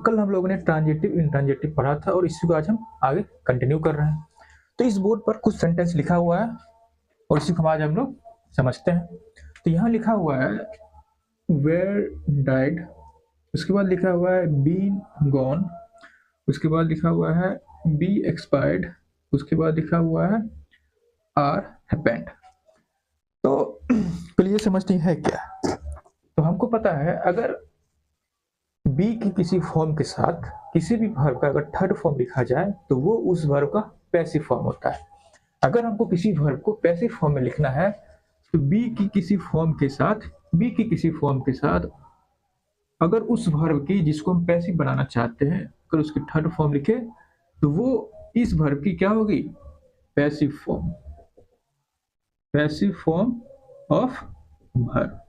कल हम लोगों ने ट्रांजिटिव इंट्रांजिटिव पढ़ा था और इसी को आज हम आगे कंटिन्यू कर रहे हैं। तो इस बोर्ड पर कुछ सेंटेंस लिखा हुआ है और इसी को आज हम लोग समझते हैं। तो यहाँ लिखा हुआ है वेयर डाइड, उसके बाद लिखा हुआ है बीन गॉन, उसके बाद लिखा हुआ है बी एक्सपायर्ड, उसके बाद लिखा हुआ है आर हैपेंड। तो चलिए समझते हैं क्या। तो हमको पता है अगर बी की किसी फॉर्म के साथ किसी भी वर्ब का अगर थर्ड फॉर्म लिखा जाए तो वो उस वर्ब का पैसिव फॉर्म होता है। अगर हमको किसी वर्ब को पैसिव फॉर्म में लिखना है तो बी की किसी फॉर्म के साथ अगर उस वर्ब की जिसको हम पैसिव बनाना चाहते हैं अगर उसकी थर्ड फॉर्म लिखे तो वो इस वर्ब की क्या होगी, पैसिव फॉर्म ऑफ वर्ब।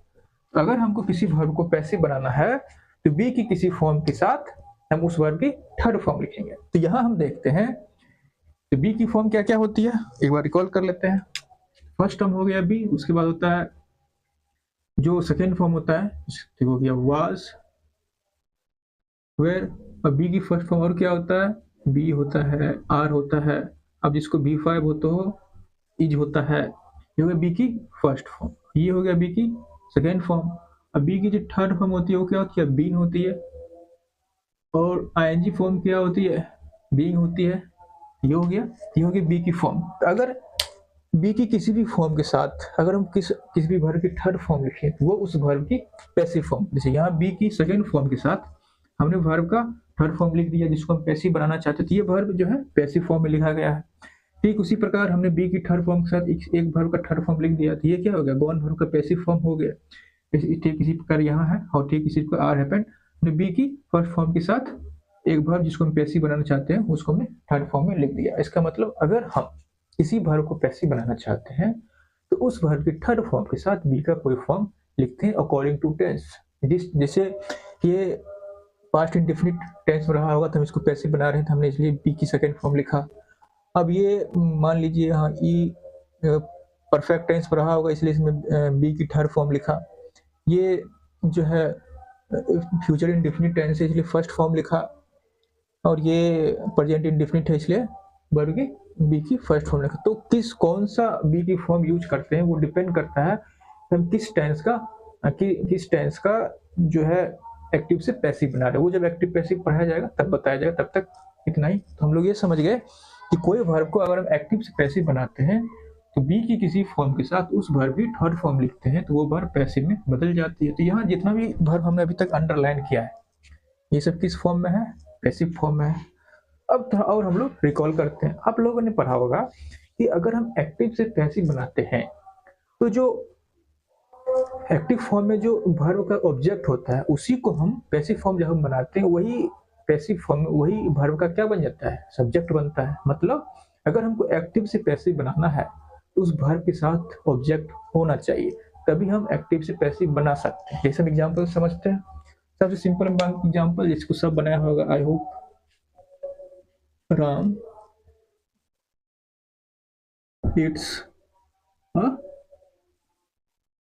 अगर हमको किसी वर्ब को पैसिव बनाना है तो बी की किसी फॉर्म के साथ हम उस वर्ब की थर्ड फॉर्म लिखेंगे। तो यहाँ हम देखते हैं तो बी की फॉर्म क्या क्या होती है, एक बार रिकॉल कर लेते हैं। फर्स्ट टर्म हो गया बी, उसके बाद होता है जो सेकेंड फॉर्म होता है हो गया वाज, वेयर। अब बी की फर्स्ट फॉर्म और क्या होता है, बी होता है, आर होता है, अब जिसको B5 हो तो इज होता है। ये हो गया बी की फर्स्ट फॉर्म, ये हो गया बी की सेकेंड फॉर्म। अब बी की जो थर्ड फॉर्म होती है वो क्या होती है, बीन होती है, और आईएनजी फॉर्म क्या होती है, बीइंग होती है। ये हो गया बी की फॉर्म। अगर बी की किसी भी फॉर्म के साथ अगर हम किसी भी वर्ब की थर्ड फॉर्म लिखें तो वो उस वर्ब की पैसिव फॉर्म, जैसे यहाँ बी की सेकेंड फॉर्म के साथ हमने वर्ब का थर्ड फॉर्म लिख दिया जिसको हम पैसिव बनाना चाहते थे, ये वर्ब जो है पैसिव फॉर्म में लिखा गया है। ठीक उसी प्रकार हमने बी की थर्ड फॉर्म के साथ एक वर्ब का थर्ड फॉर्म लिख दिया तो ये क्या हो गया, गॉन वर्ब का पैसिव फॉर्म हो गया। ठीक इसी प्रकार यहाँ है, और ठीक इसी प्रकार आर हैपेंड, हमने बी की फर्स्ट फॉर्म के साथ एक वर्ब जिसको हम पैसिव बनाना चाहते हैं उसको हमने थर्ड फॉर्म में लिख दिया। इसका मतलब अगर हम किसी वर्ब को पैसिव बनाना चाहते हैं तो उस वर्ब की थर्ड फॉर्म के साथ बी का कोई फॉर्म लिखते हैं अकॉर्डिंग टू टेंस। जैसे ये पास्ट इंडेफिनिट टेंस में रहा होगा तो हम इसको पैसिव बना रहे हैं तो हमने इसलिए बी की सेकेंड फॉर्म लिखा। अब ये मान लीजिए यहाँ ई परफेक्ट टेंस में रहा होगा इसलिए इसमें बी की थर्ड फॉर्म लिखा। ये जो है फ्यूचर इंडेफिनिट टेंस है इसलिए फर्स्ट फॉर्म लिखा, और ये प्रेजेंट इंडेफिनिट है इसलिए वर्ब की बी की फर्स्ट फॉर्म लिखा। तो कौन सा बी की फॉर्म यूज करते हैं वो डिपेंड करता है हम किस टेंस का जो है एक्टिव से पैसिव बना रहे हैं। वो जब एक्टिव पैसिव पढ़ाया जाएगा तब बताया जाएगा, तब तक इतना ही। तो हम लोग ये समझ गए कि कोई वर्ब को अगर हम एक्टिव से पैसिव बनाते हैं तो बी की किसी फॉर्म के साथ उस वर्ब की थर्ड फॉर्म लिखते हैं तो वो वर्ब पैसिव में बदल जाती है। तो यहाँ जितना भी वर्ब हमने अभी तक अंडरलाइन किया है ये सब किस फॉर्म में है, पैसिव फॉर्म में है। अब थोड़ा और हम लोग रिकॉल करते हैं। आप लोगों ने पढ़ा होगा कि अगर हम एक्टिव से पैसिव बनाते हैं तो जो एक्टिव फॉर्म में जो वर्ब का ऑब्जेक्ट होता है उसी को हम पैसिव फॉर्म जब हम बनाते हैं वही पैसिव फॉर्म वही वर्ब का क्या बन जाता है, सब्जेक्ट बनता है। मतलब अगर हमको एक्टिव से पैसिव बनाना है तो उस वर्ब के साथ ऑब्जेक्ट होना चाहिए तभी हम एक्टिव से पैसिव बना सकते हैं। जैसे हम एग्जाम्पल समझते हैं, सबसे सिंपल एग्जाम्पल जिसको सब बनाया होगा, I hope Ram it's a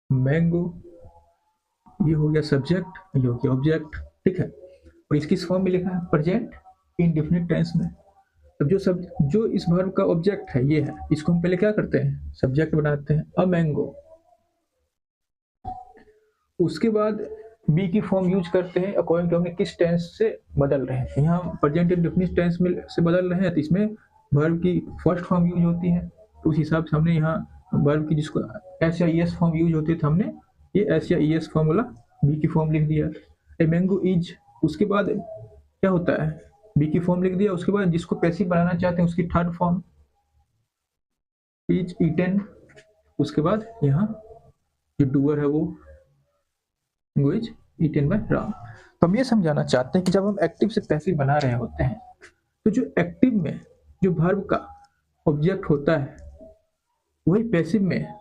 mango. ये हो गया सब्जेक्ट, ये हो गया ऑब्जेक्ट, ठीक है। और इसकी फॉर्म में लिखा है प्रेजेंट इंडेफिनिट टेंस में। अब जो इस वर्ब का ऑब्जेक्ट है ये है, इसको हम पहले क्या करते हैं, सब्जेक्ट बनाते हैं, अ मैंगो। उसके बाद बी की फॉर्म यूज करते हैं अकॉर्डिंग टू हमने किस टेंस से बदल रहे हैं। यहाँ प्रेजेंट इंडेफिनिट टेंस में से बदल रहे हैं तो इसमें वर्ब की फर्स्ट फॉर्म यूज होती है, तो उस हिसाब से हमने यहाँ वर्ब की जिसको एस या ईएस फॉर्म यूज होती है तो हमने ये एस या ईएस फॉर्म वाला बी की फॉर्म लिख दिया। ए मैंगो इज, उसके बाद क्या होता है, बी की फॉर्म लिख दिया, उसके बाद जिसको पैसिव बनाना चाहते हैं उसकी थर्ड फॉर्म इज ईटन, उसके बाद यहाँ जो डूअर है वो इज ईटन बाय राम। तो हम ये समझाना चाहते हैं कि जब हम एक्टिव से पैसिव बना रहे होते हैं तो जो एक्टिव में जो वर्ब का ऑब्जेक्ट होता है वही पैसिव में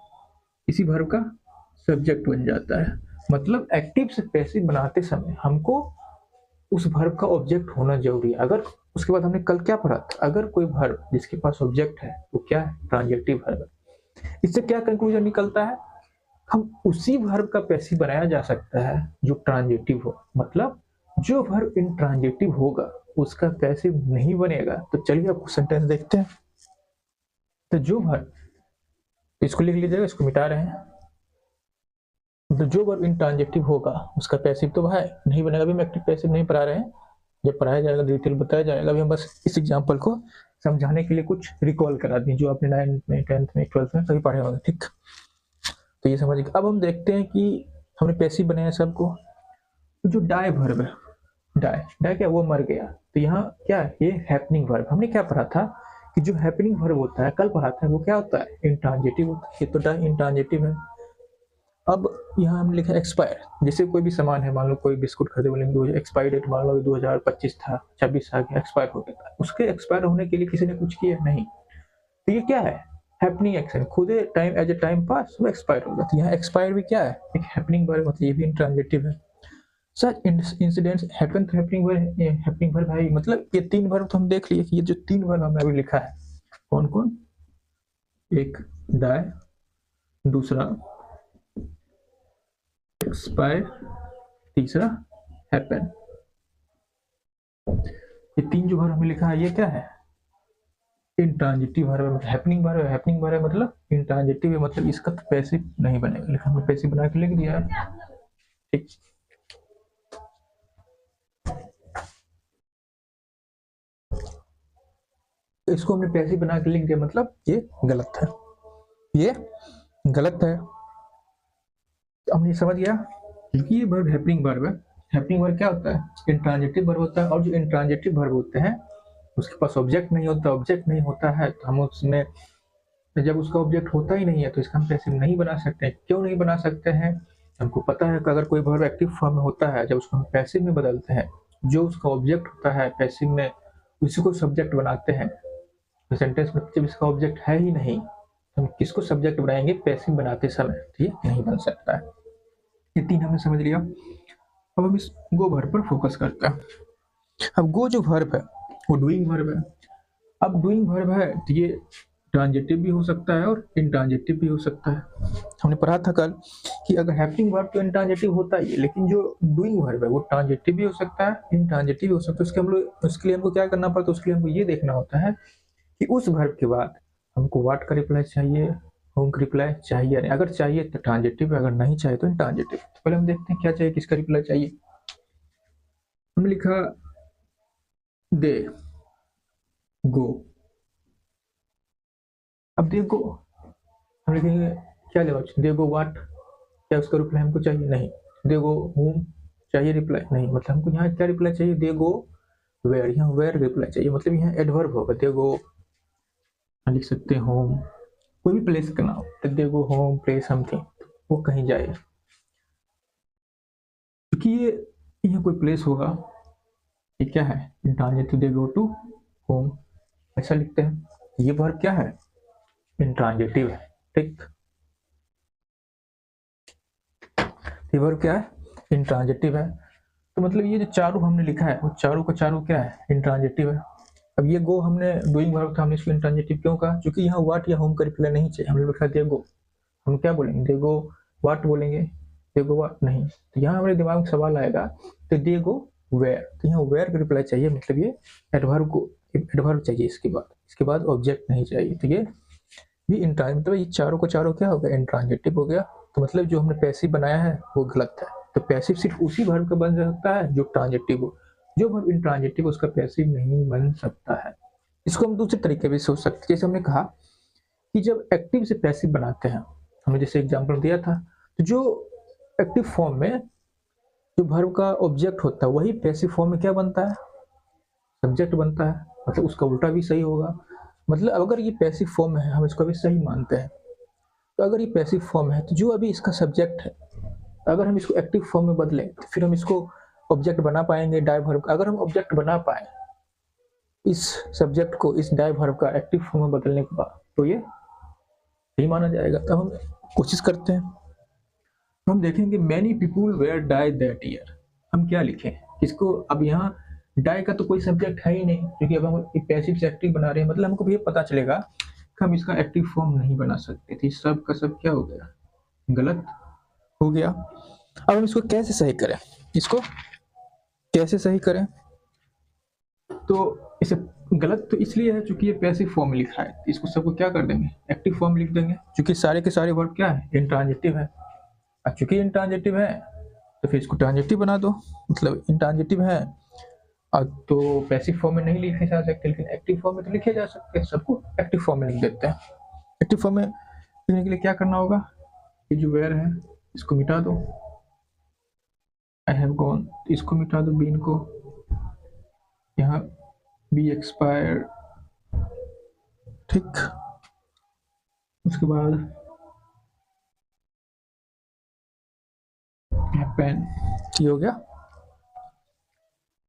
इसी वर्ब का सब्जेक्ट बन जाता है। मतलब एक्टिव से पैसिव बनाते समय हमको उस वर्ब का ऑब्जेक्ट होना जरूरी है। अगर उसके बाद हमने कल क्या पढ़ा था, अगर कोई वर्ब जिसके पास ऑब्जेक्ट है वो क्या है, ट्रांजेक्टिव वर्ब। इससे क्या कंक्लूजन निकलता है, हम उसी वर्ब का पैसिव बनाया जा सकता है जो ट्रांजिटिव हो। मतलब जो वर्ब इंट्रांजिटिव होगा उसका पैसिव नहीं बनेगा। तो चलिए आपको सेंटेंस देखते हैं। तो जो वर्ब, इसको लिख लीजिएगा, इसको मिटा रहे हैं। तो जो वर्ब इंट्रांजिटिव होगा उसका पैसिव तो भाई नहीं बनेगा। अभी हम एक्टिव पैसिव नहीं पढ़ा रहे हैं, जब पढ़ाया जाएगा डिटेल बताया जाएगा। अभी हम बस इस एग्जाम्पल को समझाने के लिए कुछ रिकॉल करा दें जो आपने 9th में 10th में 12th में सभी पढ़े होंगे, ठीक। तो ये समझिए। अब हम देखते हैं कि हमने पैसिव बनाया सबको। तो जो डाई वर्ब है, डाई क्या, वो मर गया। तो यहाँ क्या है, ये हैपनिंग वर्ब। हमने क्या पढ़ा था कि जो हैपनिंग वर्ब होता है, कल पढ़ा था, वो क्या होता है, इंट्रांजिटिव होता है। ये तो डाई इंट्रांजिटिव है। अब यहाँ हमने लिखा एक्सपायर। जैसे कोई भी सामान है, मान लो कोई बिस्कुट खरीदे, बोलेंगे एक्सपायर डेट मान लो 2025 था, 26 आ गया, एक्सपायर हो गया। उसके एक्सपायर होने के लिए किसी ने कुछ किया नहीं, तो ये क्या है, हैपनिंग एक्शन। खुद time as a time pass वो एक्सपायर होगा। तो यहाँ एक्सपायर भी क्या है, एक हैपनिंग वर्ब, मतलब ये भी इंट्रांजिटिव है। Such incidents happen. तो हैपनिंग वर्ब है, मतलब ये 3 वर्ब तो हम देख लिए कि ये जो 3 वर्ब हमने अभी लिखा है, कौन कौन, एक डाई, दूसरा एक्सपायर, तीसरा हैपन। ये 3 जो वर्ब हमें लिखा है, ये क्या है, इंट्रांजिटिव वर्ब है। हैपनिंग वर्ब है, हैपनिंग वर्ब है मतलब इंट्रांजिटिव है, मतलब इसका तो पैसिव नहीं बनेगा। लेकिन हमने पैसिव बना के लिख दिया है, ठीक। इसको हमने पैसिव बना के लिख दिया, मतलब ये गलत है, ये गलत है। हमने समझ गया, क्योंकि ये वर्ब हैपनिंग वर्ब है। हैपनिंग वर्ब क्या होता है, इंट्रांजिटिव वर्ब होता है। और जो इंट्रांजिटिव वर्ब होते हैं उसके पास ऑब्जेक्ट नहीं होता। ऑब्जेक्ट नहीं होता है तो हम उसमें, जब उसका ऑब्जेक्ट होता ही नहीं है तो इसका हम पैसिव नहीं बना सकते। क्यों नहीं बना सकते हैं, हमको पता है कि अगर कोई वर्ब एक्टिव फॉर्म में होता है, जब उसको हम पैसिव में बदलते हैं, जो उसका ऑब्जेक्ट होता है पैसिव में, उसी को सब्जेक्ट बनाते हैं। तो सेंटेंस में जब इसका ऑब्जेक्ट है ही नहीं, हम किसको सब्जेक्ट बनाएंगे, पैसिव बनाते समय, तो ये नहीं बन सकता है। ये 3 हमने समझ लिया। अब हम इस गो वर्ब पर फोकस करते हैं। अब गो जो वर्ब है वो डूइंग वर्ब है। अब डूइंग वर्ब है तो ये ट्रांजिटिव भी हो सकता है और इंट्रांजिटिव भी हो सकता है। हमने पढ़ा था कल कि अगर हैपनिंग वर्ब तो इंट्रांजिटिव होता ही है, लेकिन जो डूइंग वर्ब है वो ट्रांजिटिव भी हो सकता है, इंट्रांजिटिव भी हो सकता है। उसके लिए हमको क्या करना पड़ता है, उसके लिए हमको ये देखना होता है कि उस वर्ब के बाद हमको व्हाट का रिप्लाई चाहिए, होम का रिप्लाई चाहिए नहीं। अगर चाहिए तो ट्रांजिटिव, अगर नहीं चाहिए तो इंट्रांजिटिव। तो पहले हम देखते हैं क्या चाहिए, किसका रिप्लाई चाहिए। हमने लिखा दे गो। अब दे गो हम लिखेंगे क्या लेगा, दे गो व्हाट, क्या उसका रिप्लाई हमको चाहिए, नहीं। दे गो होम चाहिए रिप्लाई, नहीं। मतलब हमको यहाँ क्या रिप्लाई चाहिए, दे गो वेयर, यहाँ वेयर रिप्लाई चाहिए। मतलब यहाँ एडवर्ब होगा, दे गो लिख सकते हैं होम, कोई भी प्लेस का नाम, तो दे गो होम प्ले समथिंग, वो कहीं जाए, क्योंकि ये यहाँ कोई प्लेस होगा। ये क्या है, intransitive, they go to home, ऐसा लिखते हैं। ये वर्ब क्या है, इंट्रांजिटिव है, ठीक। ये वर्ब क्या है, इंट्रांजिटिव है। तो मतलब ये जो चारों हमने लिखा है वो चारों का चारों क्या है, इंट्रांजिटिव है। अब ये गो हमने डूइंग वर्ब था, हमने इसको इंट्रांजिटिव क्यों कहा, क्योंकि यहाँ व्हाट या होम का रिप्लाई नहीं चाहिए। हमने लिखा दे गो, हम क्या बोलेंगे, दे गो व्हाट बोलेंगे, दे गो व्हाट नहीं। तो यहाँ हमारे दिमाग में सवाल आएगा, तो दे गो वेयर, तो यहाँ वेयर का रिप्लाई चाहिए, मतलब ये एडवर्ब चाहिए इसके बाद ऑब्जेक्ट नहीं चाहिए। तो ये भी इंट्रांजिटिव, मतलब ये चारों को चारों क्या हो गया, इंट्रांजिटिव हो गया। तो मतलब जो हमने पैसिव बनाया है वो गलत है। तो पैसिव सिर्फ उसी वर्ब का बन सकता है जो ट्रांजिटिव हो। जो वर्ब इंट्रांजिटिव उसका पैसिव नहीं बन सकता है। इसको हम दूसरे तरीके भी सोच सकते हैं। जैसे हमने कहा कि जब एक्टिव से पैसिव बनाते हैं, हमने जैसे एग्जाम्पल दिया था, तो जो एक्टिव फॉर्म में जो वर्ब का ऑब्जेक्ट होता है वही पैसिव फॉर्म में क्या बनता है, सब्जेक्ट बनता है। मतलब उसका उल्टा भी सही होगा। मतलब अगर ये पैसिव फॉर्म है, हम इसको भी सही मानते हैं, तो अगर ये पैसिव फॉर्म है तो जो अभी इसका सब्जेक्ट है, अगर हम इसको एक्टिव फॉर्म में बदलें तो फिर हम इसको ऑब्जेक्ट बना पाएंगे डाई वर्ब का। अगर हम ऑब्जेक्ट बना पाए इस सब्जेक्ट को इस डाई वर्ब का एक्टिव फॉर्म में बदलने के बाद, तो ये सही माना जाएगा। तब हम कोशिश करते हैं, हम देखेंगे many people were die that year. हम क्या लिखें इसको, अब यहाँ डाई का तो कोई सब्जेक्ट है ही नहीं, क्योंकि अब हम पैसिव से एक्टिव बना रहे हैं। मतलब हमको ये पता चलेगा कि हम इसका एक्टिव फॉर्म नहीं बना सकते थे। सब का सब क्या हो गया, गलत हो गया। अब हम इसको कैसे सही करें, इसको कैसे सही करें? तो इसे गलत तो इसलिए है क्योंकि ये पैसिव फॉर्म में लिखा है, इसको सबको क्या कर देंगे, एक्टिव फॉर्म लिख देंगे, क्योंकि सारे के सारे वर्ब क्या है, इंट्रांजिटिव है। अब चूंकि इंट्रांजिटिव है तो फिर इसको ट्रांजिटिव बना दो, मतलब इंट्रांजिटिव है तो पैसिव फॉर्म में नहीं लिखे जा सकते, लेकिन एक्टिव फॉर्म में तो लिखे जा सकते हैं, सबको एक्टिव फॉर्म में लिख देते हैं। एक्टिव फॉर्म में लिखने के लिए क्या करना होगा, ये जो वेयर है इसको मिटा दो, आई हैव गॉन इसको मिटा दो, बीन को, यहाँ बी एक्सपायर, ठीक। उसके बाद हैपन, ये हो गया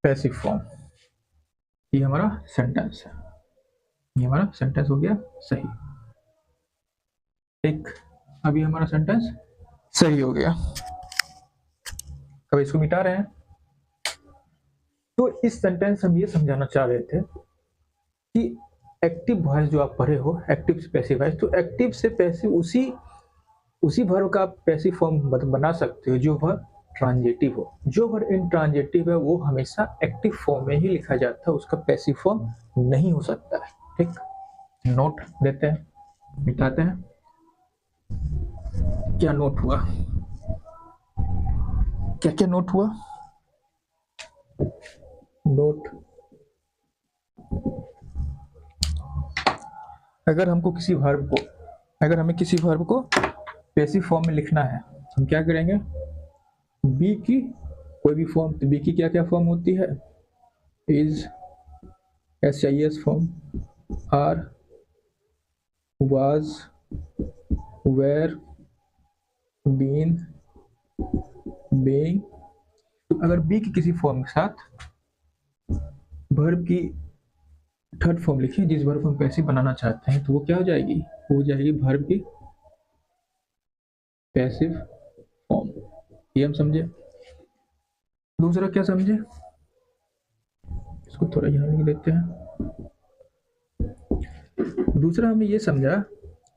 पैसिव फॉर्म। ये हमारा सेंटेंस है, ये हमारा सेंटेंस हो गया सही, ठीक। अभी हमारा सेंटेंस सही हो गया। अब इसको मिटा रहे हैं। तो इस सेंटेंस हम ये समझाना चाह रहे थे कि एक्टिव वॉइस जो आप पढ़े हो, एक्टिव से पैसिव वॉइस, तो एक्टिव से पैसिव उसी वर्ब का आप पैसिव फॉर्म बना सकते हो जो वर्ब ट्रांजिटिव हो। जो वर्ब इंट्रांजिटिव है वो हमेशा एक्टिव फॉर्म में ही लिखा जाता है, उसका पैसिव फॉर्म नहीं हो सकता है, ठीक। नोट देते हैं, मिटाते हैं। क्या नोट हुआ, क्या क्या नोट हुआ? नोट, अगर हमें किसी वर्ब को पैसिव फॉर्म में लिखना है, हम क्या करेंगे, बी की कोई भी फॉर्म, तो बी की क्या क्या फॉर्म होती है, is, SIS form, are, was, were, been, being. अगर बी की किसी फॉर्म के साथ वर्ब की थर्ड फॉर्म लिखें, जिस वर्ब को हम पैसिव बनाना चाहते हैं, तो वो क्या हो जाएगी, वो हो जाएगी वर्ब की पैसिव फॉर्म। ये हम समझे। दूसरा क्या समझे, इसको थोड़ा यहाँ लिख देते हैं। दूसरा हमने ये समझा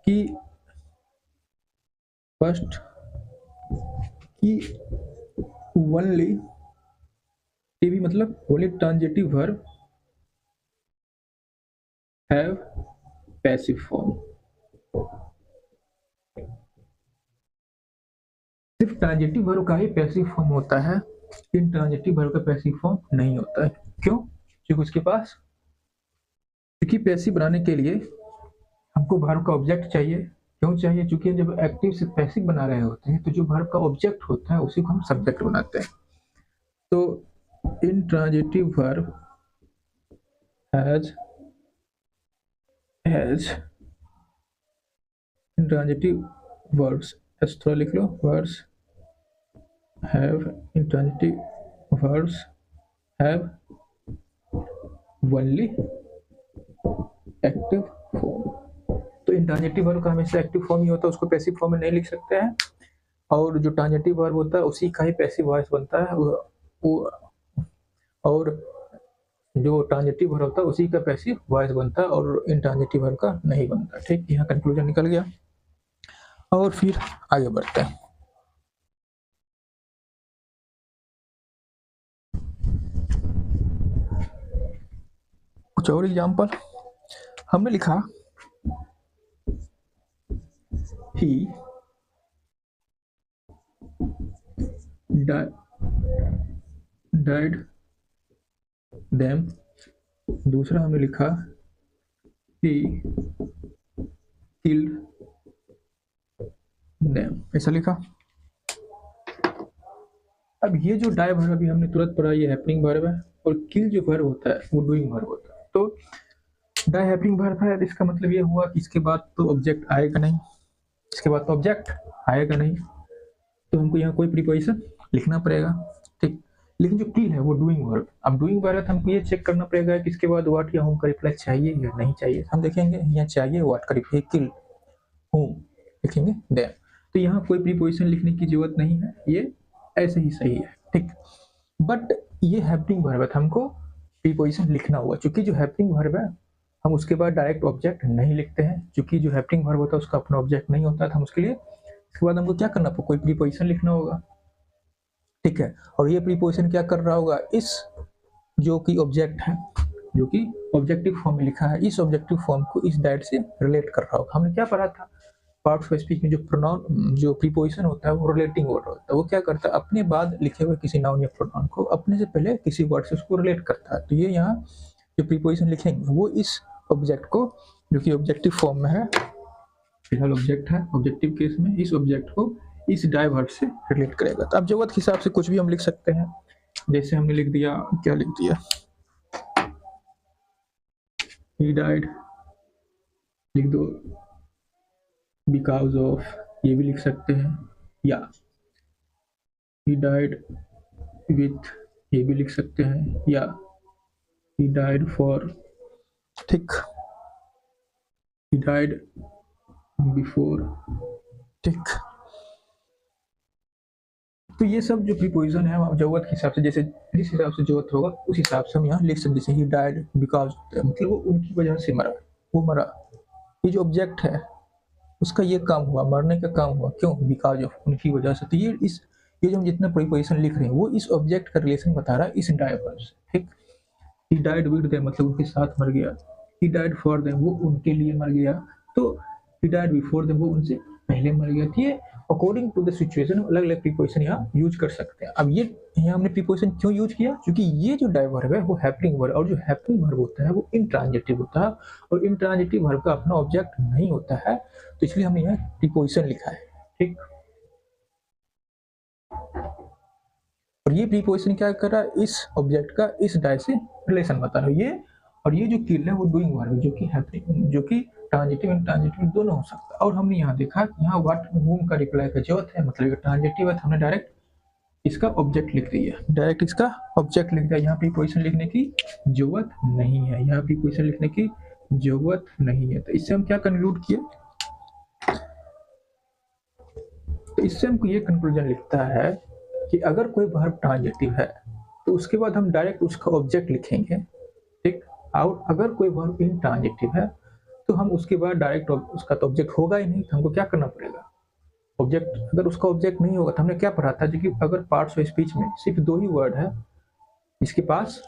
कि फर्स्ट कि ओनली, ये भी मतलब only transitive verb have passive form. सिर्फ ट्रांजिटिव वर्ब का ही पैसिव फॉर्म होता है, इंट्रांजिटिव वर्ब का पैसिव फॉर्म नहीं होता है। क्यों? क्योंकि उसके पास, क्योंकि पैसिव बनाने के लिए हमको वर्ब का ऑब्जेक्ट चाहिए। क्यों चाहिए? क्योंकि जब एक्टिव से पैसिव बना रहे होते हैं तो जो वर्ब का ऑब्जेक्ट होता है उसी को हम सब्जेक्ट बनाते हैं। तो intransitive verb has intransitive verbs, थोड़ा लिख लो, verbs have intransitive verbs have only active form। तो इंट्रांजिटिव वर्ब का हमेशा एक्टिव फॉर्म ही होता है, उसको पैसिव फॉर्म में नहीं लिख सकते हैं। और जो ट्रांजिटिव वर्ब होता है उसी का ही पैसिव वॉइस बनता है, और जो ट्रांजिटिव वर्ब होता है उसी का पैसिव वॉइस बनता है और इंट्रांजिटिव वर्ब का नहीं बनता। ठीक, यहाँ कंक्लूजन निकल गया। और फिर आगे बढ़ते हैं। कुछ और एग्जाम्पल हमने लिखा, he died them। दूसरा हमने लिखा he killed them, ऐसा लिखा। अब ये जो डाई वर्ब अभी हमने तुरंत पढ़ा, ये हैपनिंग वर्ब है, और किल जो वर्ब होता है वो डूइंग वर्ब होता है। तो डाई हैपनिंग वर्ब है, इसका मतलब ये हुआ कि इसके बाद तो ऑब्जेक्ट आएगा नहीं, इसके बाद तो ऑब्जेक्ट आएगा नहीं, तो हमको यहाँ कोई प्रीपोजिशन लिखना पड़ेगा। ठीक, लेकिन जो किल है वो डूइंग वर्ब। अब डूइंग वर्ब है तो हमको ये चेक करना पड़ेगा कि इसके बाद व्हाट या होम का रिप्लाई चाहिए या नहीं चाहिए। हम देखेंगे यहाँ चाहिए व्हाट का रिप्लाई, किल, होम लिखेंगे देयर। तो यहाँ कोई प्रीपोजिशन लिखने की जरूरत नहीं है, ये ऐसे ही सही है। ठीक, बट ये हैपनिंग वर्ब है, हमको प्रीपोजिशन लिखना होगा। चूंकि जो हैपनिंग वर्ब है हम उसके बाद डायरेक्ट ऑब्जेक्ट नहीं लिखते हैं, क्योंकि जो हैपनिंग वर्ब होता है उसका अपना ऑब्जेक्ट नहीं होता था, हम उसके लिए इसके बाद हमको क्या करना होगा, कोई प्रीपोजिशन लिखना होगा। ठीक है। और ये प्रीपोजिशन क्या कर रहा होगा, इस जो कि ऑब्जेक्ट है, जो कि ऑब्जेक्टिव फॉर्म में लिखा है, इस ऑब्जेक्टिव फॉर्म को इस दैट से रिलेट कर रहा होगा। हमने क्या पढ़ा था पार्ट्स ऑफ स्पीच में, जो प्रोनाउन जो प्रीपोजिशन होता है वो रिलेटिंग वर्ड होता है। वो क्या करता है, अपने बाद लिखे हुए किसी नाउन या प्रोनाउन को अपने से पहले किसी वर्ड से उसको रिलेट करता है। तो ये यहाँ जो प्रीपोजिशन लिखेंगे वो इस ऑब्जेक्ट को, जो कि ऑब्जेक्टिव फॉर्म में है, फिलहाल ऑब्जेक्ट है, ऑब्जेक्टिव केस में इस ऑब्जेक्ट को इस डाई वर्ब से रिलेट करेगा। तो अब जरूरत के हिसाब से कुछ भी हम लिख सकते हैं। जैसे हमने लिख दिया, क्या लिख दिया, he died, लिख दो बिकॉज ऑफ, ये भी लिख सकते हैं, या he died with, ये भी लिख सकते हैं, या he died for, ठीक, he died before, ठीक। तो ये सब जो प्रीपोजिशन है हम जरूरत के हिसाब से, जैसे जिस हिसाब से जरूरत होगा उस हिसाब से हम यहाँ लिख सकते हैं। जैसे ही डाइड बिकॉज, मतलब वो उनकी वजह से मरा, वो मरा। ये जो ऑब्जेक्ट है उसका ये काम हुआ, मरने का काम हुआ, क्यों, बिकॉज ऑफ, उनकी वजह से। तो ये जो हम जितना प्रीपोजिशन लिख रहे हैं वो इस ऑब्जेक्ट का रिलेशन बता रहा है इस डाई वर्ब से, ठीक। ही डाइड विद देम, मतलब उनके साथ मर गया। ही डाइड फॉर देम, वो उनके लिए मर गया। तो ही डाइड बिफोर देम, वो उनसे पहले मर गया। तो ये अकॉर्डिंग टू द सिचुएशन अलग अलग प्रीपोजिशन यहाँ यूज कर सकते हैं। अब ये यहाँ हमने प्रीपोजिशन क्यों यूज किया, क्योंकि ये जो डाई वर्ब है वो हैपनिंग वर्ब, और जो हैपनिंग वर्ब होता है वो इंट्रांजिटिव होता है, और इंट्रांजिटिव वर्ब का अपना ऑब्जेक्ट नहीं होता है, तो इसलिए हमने यहाँ प्रीपोजिशन लिखा है, ठीक। और ये प्रीपोजिशन क्या कर रहा है, इस ऑब्जेक्ट का इस डाई से रिलेशन बता रहा है ये। और ये जो किल है वो डूइंग वर्ब है, जो कि हैपनिंग, जो कि ट्रांजिटिव इंट्रांजिटिव दोनों हो सकता है। और हमने यहाँ देखा यहाँ व्हाट whom का रिप्लाई का जरूरत है, मतलब ये ट्रांजिटिव है, तो हमने डायरेक्ट इसका ऑब्जेक्ट लिख दिया, डायरेक्ट इसका ऑब्जेक्ट लिख दिया। यहाँ प्रीपोजिशन लिखने की जरूरत नहीं है, यहाँ प्रीपोजिशन लिखने की जरूरत नहीं है। तो इससे हम क्या कंक्लूड किए, तो इससे हमको ये कंक्लूजन लिखता है कि अगर कोई वर्ब ट्रांजिटिव है तो उसके बाद हम डायरेक्ट उसका ऑब्जेक्ट लिखेंगे, ठीक। और अगर कोई वर्ब इंट्रांजिटिव है तो हम उसके बाद डायरेक्ट, उसका तो ऑब्जेक्ट होगा ही नहीं, तो हमको क्या करना पड़ेगा, ऑब्जेक्ट, अगर उसका ऑब्जेक्ट नहीं होगा तो हमने क्या पढ़ा था कि अगर पार्ट्स ऑफ स्पीच में सिर्फ दो ही वर्ड है इसके पास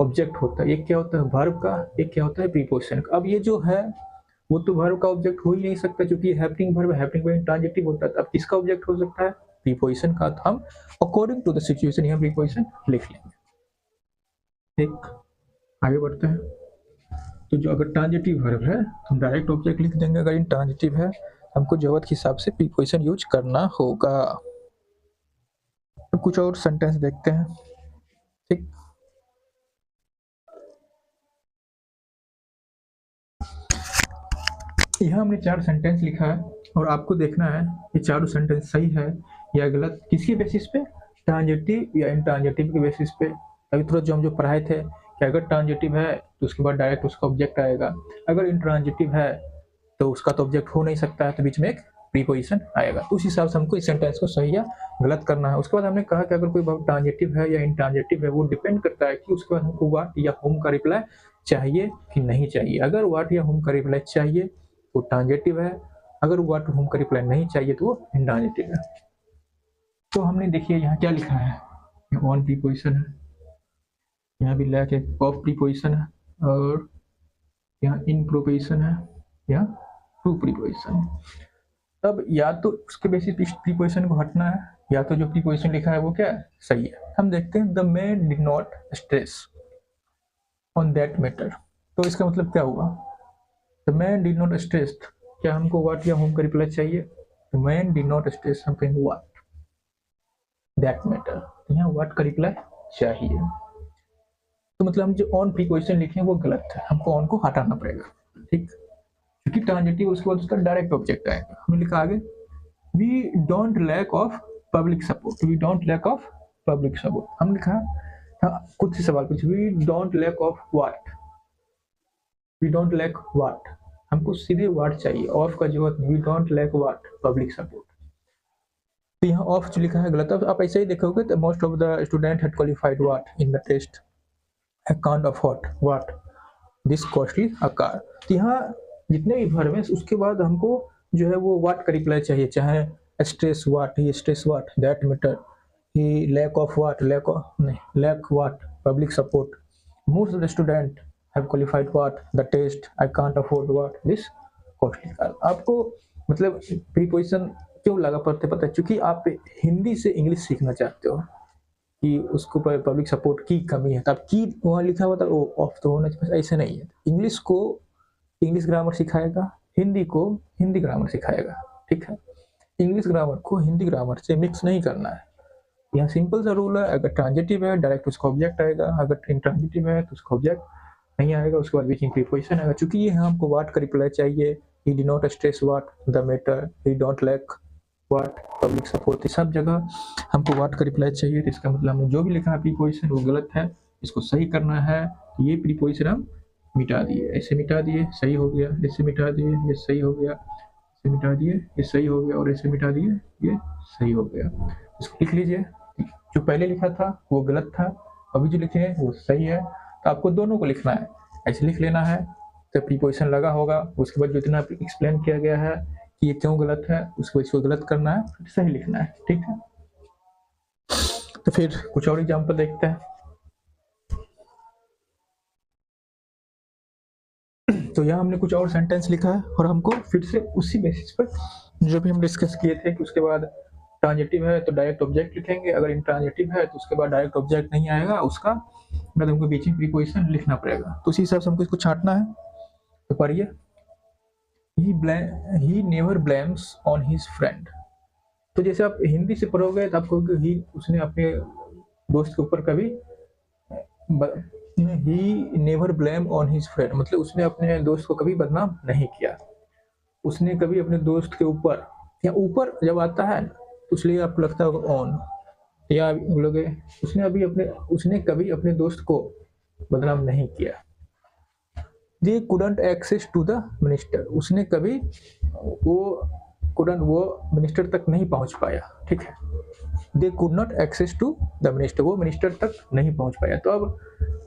ऑब्जेक्ट होता है, एक क्या होता है वर्ब का, एक क्या होता है प्रीपोजिशन का। अब ये जो है वो तो वर्ब का ऑब्जेक्ट हो ही नहीं सकता, क्योंकि हैपनिंग वर्ब है, हैपनिंग वर्ब इंट्रांजिटिव होता है। अब किसका ऑब्जेक्ट हो सकता है, प्रीपोजिशन का। तो हम अकॉर्डिंग टू द सिचुएशन यहाँ प्रीपोजिशन लिख लेंगे, ठीक। आगे बढ़ते हैं। तो जो अगर ट्रांजिटिव वर्ब है तो हम डायरेक्ट ऑब्जेक्ट लिख देंगे, अगर इंट्रांजिटिव है हमको जरूरत के हिसाब से प्रीपोजिशन यूज करना होगा। तो कुछ और सेंटेंस देखते हैं, ठीक। यहाँ हमने 4 सेंटेंस लिखा है और आपको देखना है ये चारों सेंटेंस सही है या गलत, किसके बेसिस पे, ट्रांजिटिव या इंट्रांजिटिव के बेसिस पे। अभी थोड़ा जो हम जो पढ़ाए थे कि अगर ट्रांजिटिव है तो उसके बाद डायरेक्ट उसका ऑब्जेक्ट आएगा, अगर इंट्रांजिटिव है तो उसका तो ऑब्जेक्ट हो नहीं सकता है, तो बीच में एक प्रीपोजिशन आएगा। तो उस हिसाब से हमको इस सेंटेंस को सही या गलत करना है। उसके बाद हमने कहा कि अगर कोई वर्ब ट्रांजिटिव है या इंट्रांजिटिव है वो डिपेंड करता है कि उसके बाद हमको व्हाट या होम का रिप्लाई चाहिए कि नहीं चाहिए। अगर व्हाट या होम का रिप्लाई चाहिए तो ट्रांजिटिव है, अगर व्हाट होम का रिप्लाई नहीं चाहिए तो वो इंट्रांजिटिव है। तो हमने देखिए यहाँ क्या लिखा है, ऑन प्रीपोजिशन है, यहाँ भी लैक एक ऑफ प्रीपोजिशन है, और यहाँ इन प्रीपोजिशन है, या टू प्रीपोजिशन है। तब या तो उसके बेसिस प्रीपोजिशन को हटना है, या तो जो प्रीपोजिशन लिखा है वो क्या है, सही है। हम देखते हैं the man did not stress on that matter. तो इसका मतलब क्या हुआ, the man did not stress, क्या हमको व्हाट या होम का रिप्लाई चाहिए, the man did not stress something what that matter, यहाँ व्हाट का रिप्लाई चाहिए। तो मतलब हम जो ऑन प्रीपोजिशन लिखे हैं वो गलत है, हमको ऑन को हटाना पड़ेगा, ठीक। क्योंकि ट्रांजिटिव उसके बाद उसका डायरेक्ट ऑब्जेक्ट आएगा। हमने लिखा आगे, we don't lack of public support, we don't lack of public support. हम लिखा हाँ, खुद से सवाल पूछे, we don't lack of what, we don't lack what, हमको सीधे व्हाट चाहिए, ऑफ का जरूरत नहीं, we don't lack what public support. तो यहाँ ऑफ जो लिखा है गलत। अब आप ऐसे ही देखोगे तो most of the student had qualified what in the test, account of what this costly a car. तो यहाँ जितने भी वर्ब हैं उसके बाद हमको जो है वो व्हाट का रिप्लाई चाहिए, चाहे stress what, he stress what that matter, he lack what public support. Most of the student have qualified what the test. I can't afford what this costly car. आपको मतलब प्रीपोजिशन क्यों लगा पता है, क्योंकि आप हिंदी से इंग्लिश सीखना चाहते हो कि उसको पब्लिक सपोर्ट की कमी है, तो आप की वहाँ लिखा हुआ था वो ऑफ तो होना चाहिए, ऐसे नहीं है। इंग्लिश को इंग्लिश ग्रामर सिखाएगा, हिंदी को हिंदी ग्रामर सिखाएगा, ठीक है। इंग्लिश ग्रामर को हिंदी ग्रामर से मिक्स नहीं करना है। यहाँ सिंपल सा रूल है, अगर ट्रांजिटिव है डायरेक्ट उसका ऑब्जेक्ट आएगा, अगर इंट्रांजिटिव है तो उसका ऑब्जेक्ट नहीं आएगा, उसके बाद बीचिंग प्रीपोजिशन आएगा। चूंकि ये हमको व्हाट का रिप्लाई चाहिए, he did not stress what the matter, he don't lack what public support, सब जगह हमको व्हाट का रिप्लाई चाहिए। तो इसका मतलब हमने जो भी लिखा है प्रीपोजिशन वो गलत है, इसको सही करना है। ये प्रीपोजिशन हम मिटा दिए, ऐसे मिटा दिए, सही हो गया, ऐसे मिटा दिए, ये सही हो गया, ऐसे मिटा दिए, ये सही हो गया, और ऐसे मिटा दिए, ये सही हो गया। इसको लिख लीजिए, जो पहले लिखा था वो गलत था, अभी जो लिखे हैं वो सही है। तो आपको दोनों को लिखना है, ऐसे लिख लेना है तो प्रीपोजिशन लगा होगा। उसके बाद जो इतना एक्सप्लेन किया गया है कि ये क्यों गलत है, उसको इसको गलत करना है, सही लिखना है, ठीक है। तो फिर कुछ और एग्जाम्पल देखते हैं। तो यहाँ हमने कुछ और सेंटेंस लिखा है और हमको फिर से उसी बेसिस पर जो भी हम डिस्कस किए थे कि उसके बाद ट्रांजिटिव है तो डायरेक्ट ऑब्जेक्ट लिखेंगे, अगर इंट्रांजिटिव है तो उसके बाद डायरेक्ट ऑब्जेक्ट नहीं आएगा, उसका मतलब हमको बीचिंग प्रीपोजिशन लिखना पड़ेगा। तो उसी हिसाब से हमको इसको छांटना है। तो पढ़िए, he never blames on his friend. तो जैसे आप हिंदी से पढ़ोगे तो आपको ही उसने अपने दोस्त के ऊपर कभी he never blame on his friend, मतलब उसने अपने दोस्त को कभी बदनाम नहीं किया। उसने कभी अपने दोस्त के ऊपर, या ऊपर जब आता है तो इसलिए आपको लगता है ऑन, या बोलोगे उसने कभी अपने दोस्त को बदनाम नहीं किया। They couldn't access to the minister, उसने कभी वो मिनिस्टर तक नहीं पहुंच पाया, ठीक है। They could not access to the minister, वो मिनिस्टर तक नहीं पहुंच पाया। तो अब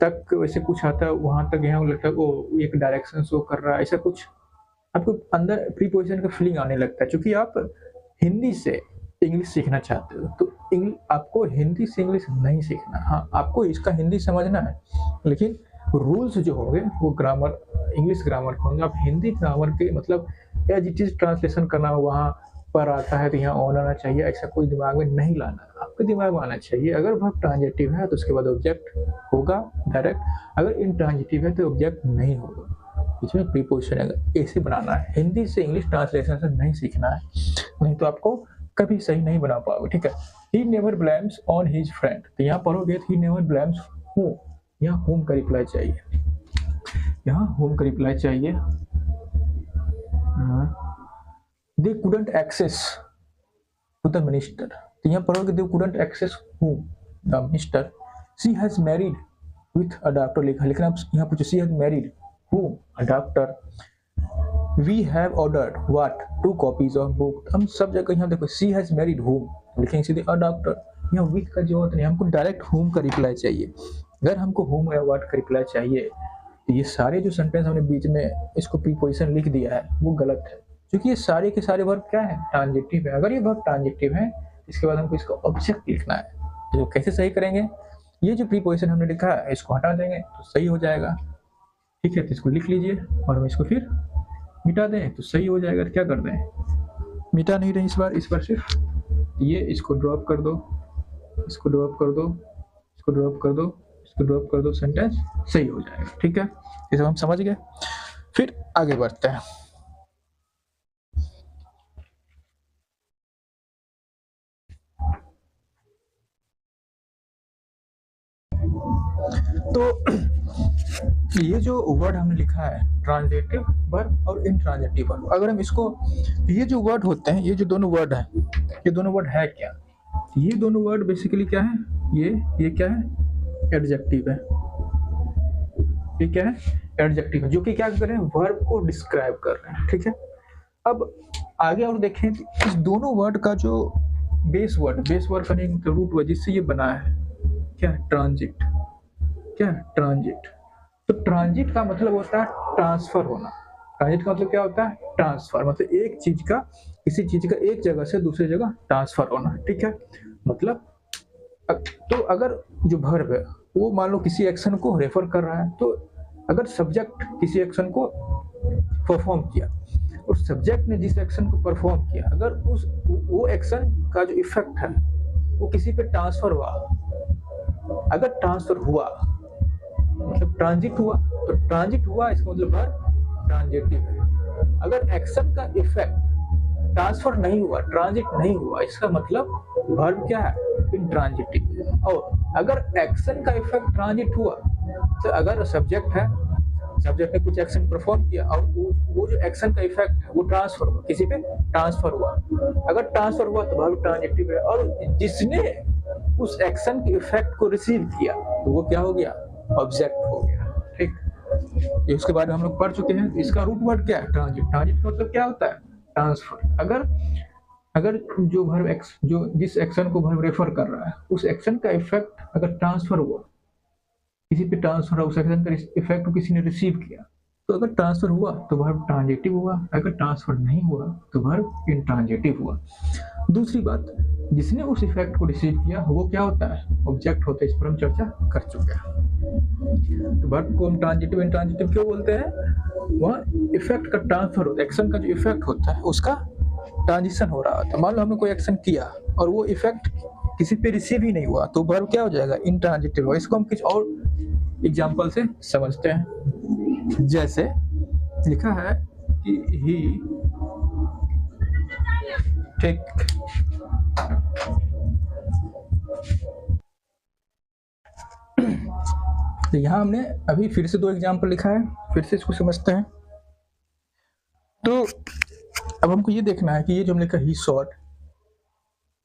तक वैसे कुछ आता है, वहां तक यहाँ लगता है वो एक डायरेक्शन शो कर रहा है, ऐसा कुछ आपको अंदर प्रीपोजिशन का फीलिंग आने लगता है। क्योंकि आप हिंदी से इंग्लिश सीखना चाहते हो तो आपको हिंदी से इंग्लिश नहीं सीखना, हाँ आपको इसका हिंदी समझना है, लेकिन रूल्स जो होंगे वो ग्रामर इंग्लिश ग्रामर के होंगे। आप हिंदी ग्रामर के मतलब एज इट इज ट्रांसलेशन करना, वहाँ पर आता है तो यहाँ ऑन आना चाहिए, ऐसा कोई दिमाग में नहीं लाना। आपके दिमाग में आना चाहिए अगर वर्ब ट्रांजिटिव है तो उसके बाद ऑब्जेक्ट होगा डायरेक्ट, अगर इनट्रांजिटिव है तो ऑब्जेक्ट नहीं होगा, इसमें प्रीपोजिशन है। ऐसे बनाना है, हिंदी से इंग्लिश ट्रांसलेशन से नहीं सीखना है, नहीं तो आपको कभी सही नहीं बना पाओगे, ठीक है। He never blames on his friend, तो यहाँ पढ़ोगे ही नेवर ब्लेम्स हूँ, यहाँ होम का रिप्लाई चाहिए, यहाँ होम का रिप्लाई चाहिए। They couldn't access to the minister, तो यहाँ पढ़ोगे they couldn't access whom the minister. She has married with a doctor, लिखना यहाँ पूछो she has married whom a doctor. We have ordered what 2 copies of book, हम सब जगह यहाँ देखो शी हैज मैरिड हूम लिखेंगे सीधे अ डॉक्टर, यहाँ विथ का जरूरत नहीं, हमको डायरेक्ट होम का रिप्लाई चाहिए। अगर हमको होम या व्हाट का रिप्लाई चाहिए तो ये सारे जो सेंटेंस हमने बीच में इसको प्रीपोजिशन लिख दिया है वो गलत है, क्योंकि ये सारे के सारे वर्ब क्या है, ट्रांजिटिव है। अगर ये वर्ब ट्रांजिटिव है इसके बाद हमको इसका ऑब्जेक्ट लिखना है। तो कैसे सही करेंगे, ये जो प्रीपोजिशन हमने लिखा है इसको हटा देंगे तो सही हो जाएगा, ठीक है। तो इसको लिख लीजिए और हम इसको फिर मिटा दें तो सही हो जाएगा। तो क्या कर दें, मिटा नहीं रहे इस बार सिर्फ ये, इसको ड्रॉप कर दो, इसको ड्रॉप कर दो, इसको ड्रॉप कर दो, इसको ड्रॉप कर दो, सेंटेंस सही हो जाएगा, ठीक है। ये सब हम समझ गए, फिर आगे बढ़ते हैं। तो ये जो वर्ड हमने लिखा है ट्रांजिटिव वर्ब और इनट्रांजिटिव वर्ब, अगर हम इसको, ये जो वर्ड होते हैं, ये जो दोनों वर्ड है, ये दोनों वर्ड है क्या, ये दोनों वर्ड बेसिकली क्या है, ये क्या है, एडजेक्टिव है। ये क्या है, एडजेक्टिव है, जो कि क्या कर रहे हैं, वर्ब को डिस्क्राइब कर रहे हैं, ठीक है। अब आगे और देखें, इस दोनों वर्ड का जो बेस वर्ड का मतलब रूट वर्ड जिससे ये बना है क्या, ट्रांजिट, क्या ट्रांजिट। तो ट्रांजिट का मतलब होता है ट्रांसफर होना। ट्रांजिट का मतलब क्या होता है, ट्रांसफर, मतलब एक चीज का, किसी चीज का एक जगह से दूसरी जगह ट्रांसफर होना, ठीक है। मतलब तो अगर जो वर्ब है वो मान लो किसी एक्शन को रेफर कर रहा है, तो अगर सब्जेक्ट किसी एक्शन को परफॉर्म किया और सब्जेक्ट ने जिस एक्शन को परफॉर्म किया, अगर वो एक्शन का जो इफेक्ट है वो किसी पे ट्रांसफर हुआ, अगर ट्रांसफर हुआ मतलब ट्रांजिट हुआ, तो ट्रांजिट हुआ इसका मतलब वर्ब ट्रांजिटिव है। अगर एक्शन का इफेक्ट ट्रांसफर नहीं हुआ, ट्रांजिट नहीं हुआ, इसका मतलब वर्ब क्या है, इंट्रांजिटिव। और अगर एक्शन का इफेक्ट ट्रांजिट हुआ, तो अगर सब्जेक्ट है, सब्जेक्ट ने कुछ एक्शन परफॉर्म किया और वो जो एक्शन का इफेक्ट है वो ट्रांसफर हुआ, किसी पे ट्रांसफर हुआ, अगर ट्रांसफर हुआ तो वर्ब ट्रांजिटिव है। और जिसने उस एक्शन के इफेक्ट को रिसीव किया तो वो क्या हो गया, ऑब्जेक्ट हो गया। ठीक, ये उसके बारे में हम लोग पढ़ चुके हैं। इसका रूट वर्ड क्या है, ट्रांजिट। ट्रांजिट का मतलब क्या होता है, ट्रांसफर। अगर जो वर्ब एक्स जो जिस एक्शन को वर्ब रेफर कर रहा है उस एक्शन का इफेक्ट अगर ट्रांसफर हुआ, किसी पे ट्रांसफर हुआ, उस एक्शन का इफेक्ट को किसी ने रिसीव किया, तो अगर ट्रांसफर हुआ तो वर्ब ट्रांजिटिव हुआ, अगर ट्रांसफर नहीं हुआ तो वर्ब इंट्रांजिटिव हुआ। दूसरी बात, जिसने उस इफेक्ट को रिसीव किया वो क्या होता है, ऑब्जेक्ट होता है। इस पर हम चर्चा कर चुके हैं। तो वर्ब को हम ट्रांजिटिव इंट्रांजिटिव क्यों बोलते हैं, वह इफेक्ट का ट्रांसफर होता है, एक्शन का जो इफेक्ट होता है उसका ट्रांजिशन हो रहा था। मान लो हमने कोई एक्शन किया और वो इफेक्ट किसी पे रिसीव ही नहीं हुआ, तो वर्ब क्या हो जाएगा, इंट्रांजिटिव हो। इसको हम कुछ और एग्जाम्पल से समझते हैं। जैसे लिखा है कि ही, ठीक, तो यहां हमने अभी फिर से 2 एग्जाम्पल लिखा है, फिर से इसको समझते हैं। तो अब हमको ये देखना है कि ये जो हमने लिखा he shot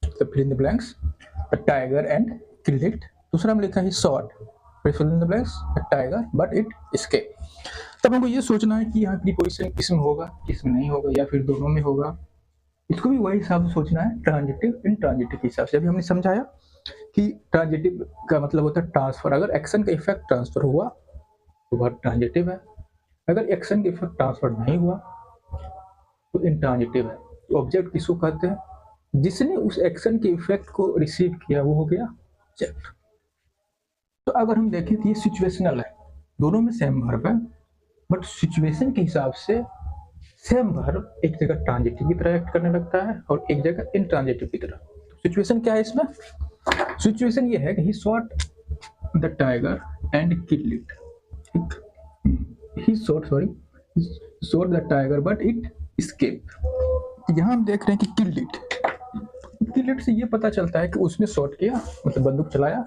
the fill in the blanks the tiger and killed it. दूसरा हमने लिखा he shot fill in the blanks the tiger but it escape. तब हमको ये सोचना है कि यहाँ प्रीपोजिशन किस में होगा, किस में नहीं होगा, या फिर दोनों में होगा। इसको भी वही हिसाब से सोचना है, ट्रांजिटिव इंट्रांजिटिव के हिसाब से। अभी हमने समझाया कि ट्रांजिटिव का मतलब होता है ट्रांसफर। अगर एक्शन का इफेक्ट ट्रांसफर हुआ तो वर्ब ट्रांजिटिव है, अगर एक्शन का इफेक्ट ट्रांसफर नहीं हुआ तो इंट्रांजिटिव है। तो ऑब्जेक्ट किसको कहते हैं, जिसने उस एक्शन के इफेक्ट को रिसीव किया वो हो गया ऑब्जेक्ट। तो अगर हम देखें तो ये सिचुएशनल है, दोनों में सेम वर्ब है, बट सिचुएशन के हिसाब से सेम वर्ब एक जगह ट्रांजिटिव की तरह एक्ट करने लगता है और एक जगह इंट्रांजिटिव की तरह। सिचुएशन क्या है इसमें, सिचुएशन ये है कि he shot the tiger and killed it. He shot the tiger but it escape. यहाँ हम देख रहे हैं कि किल्ड इट से ये पता चलता है कि उसने शॉट किया, मतलब बंदूक चलाया,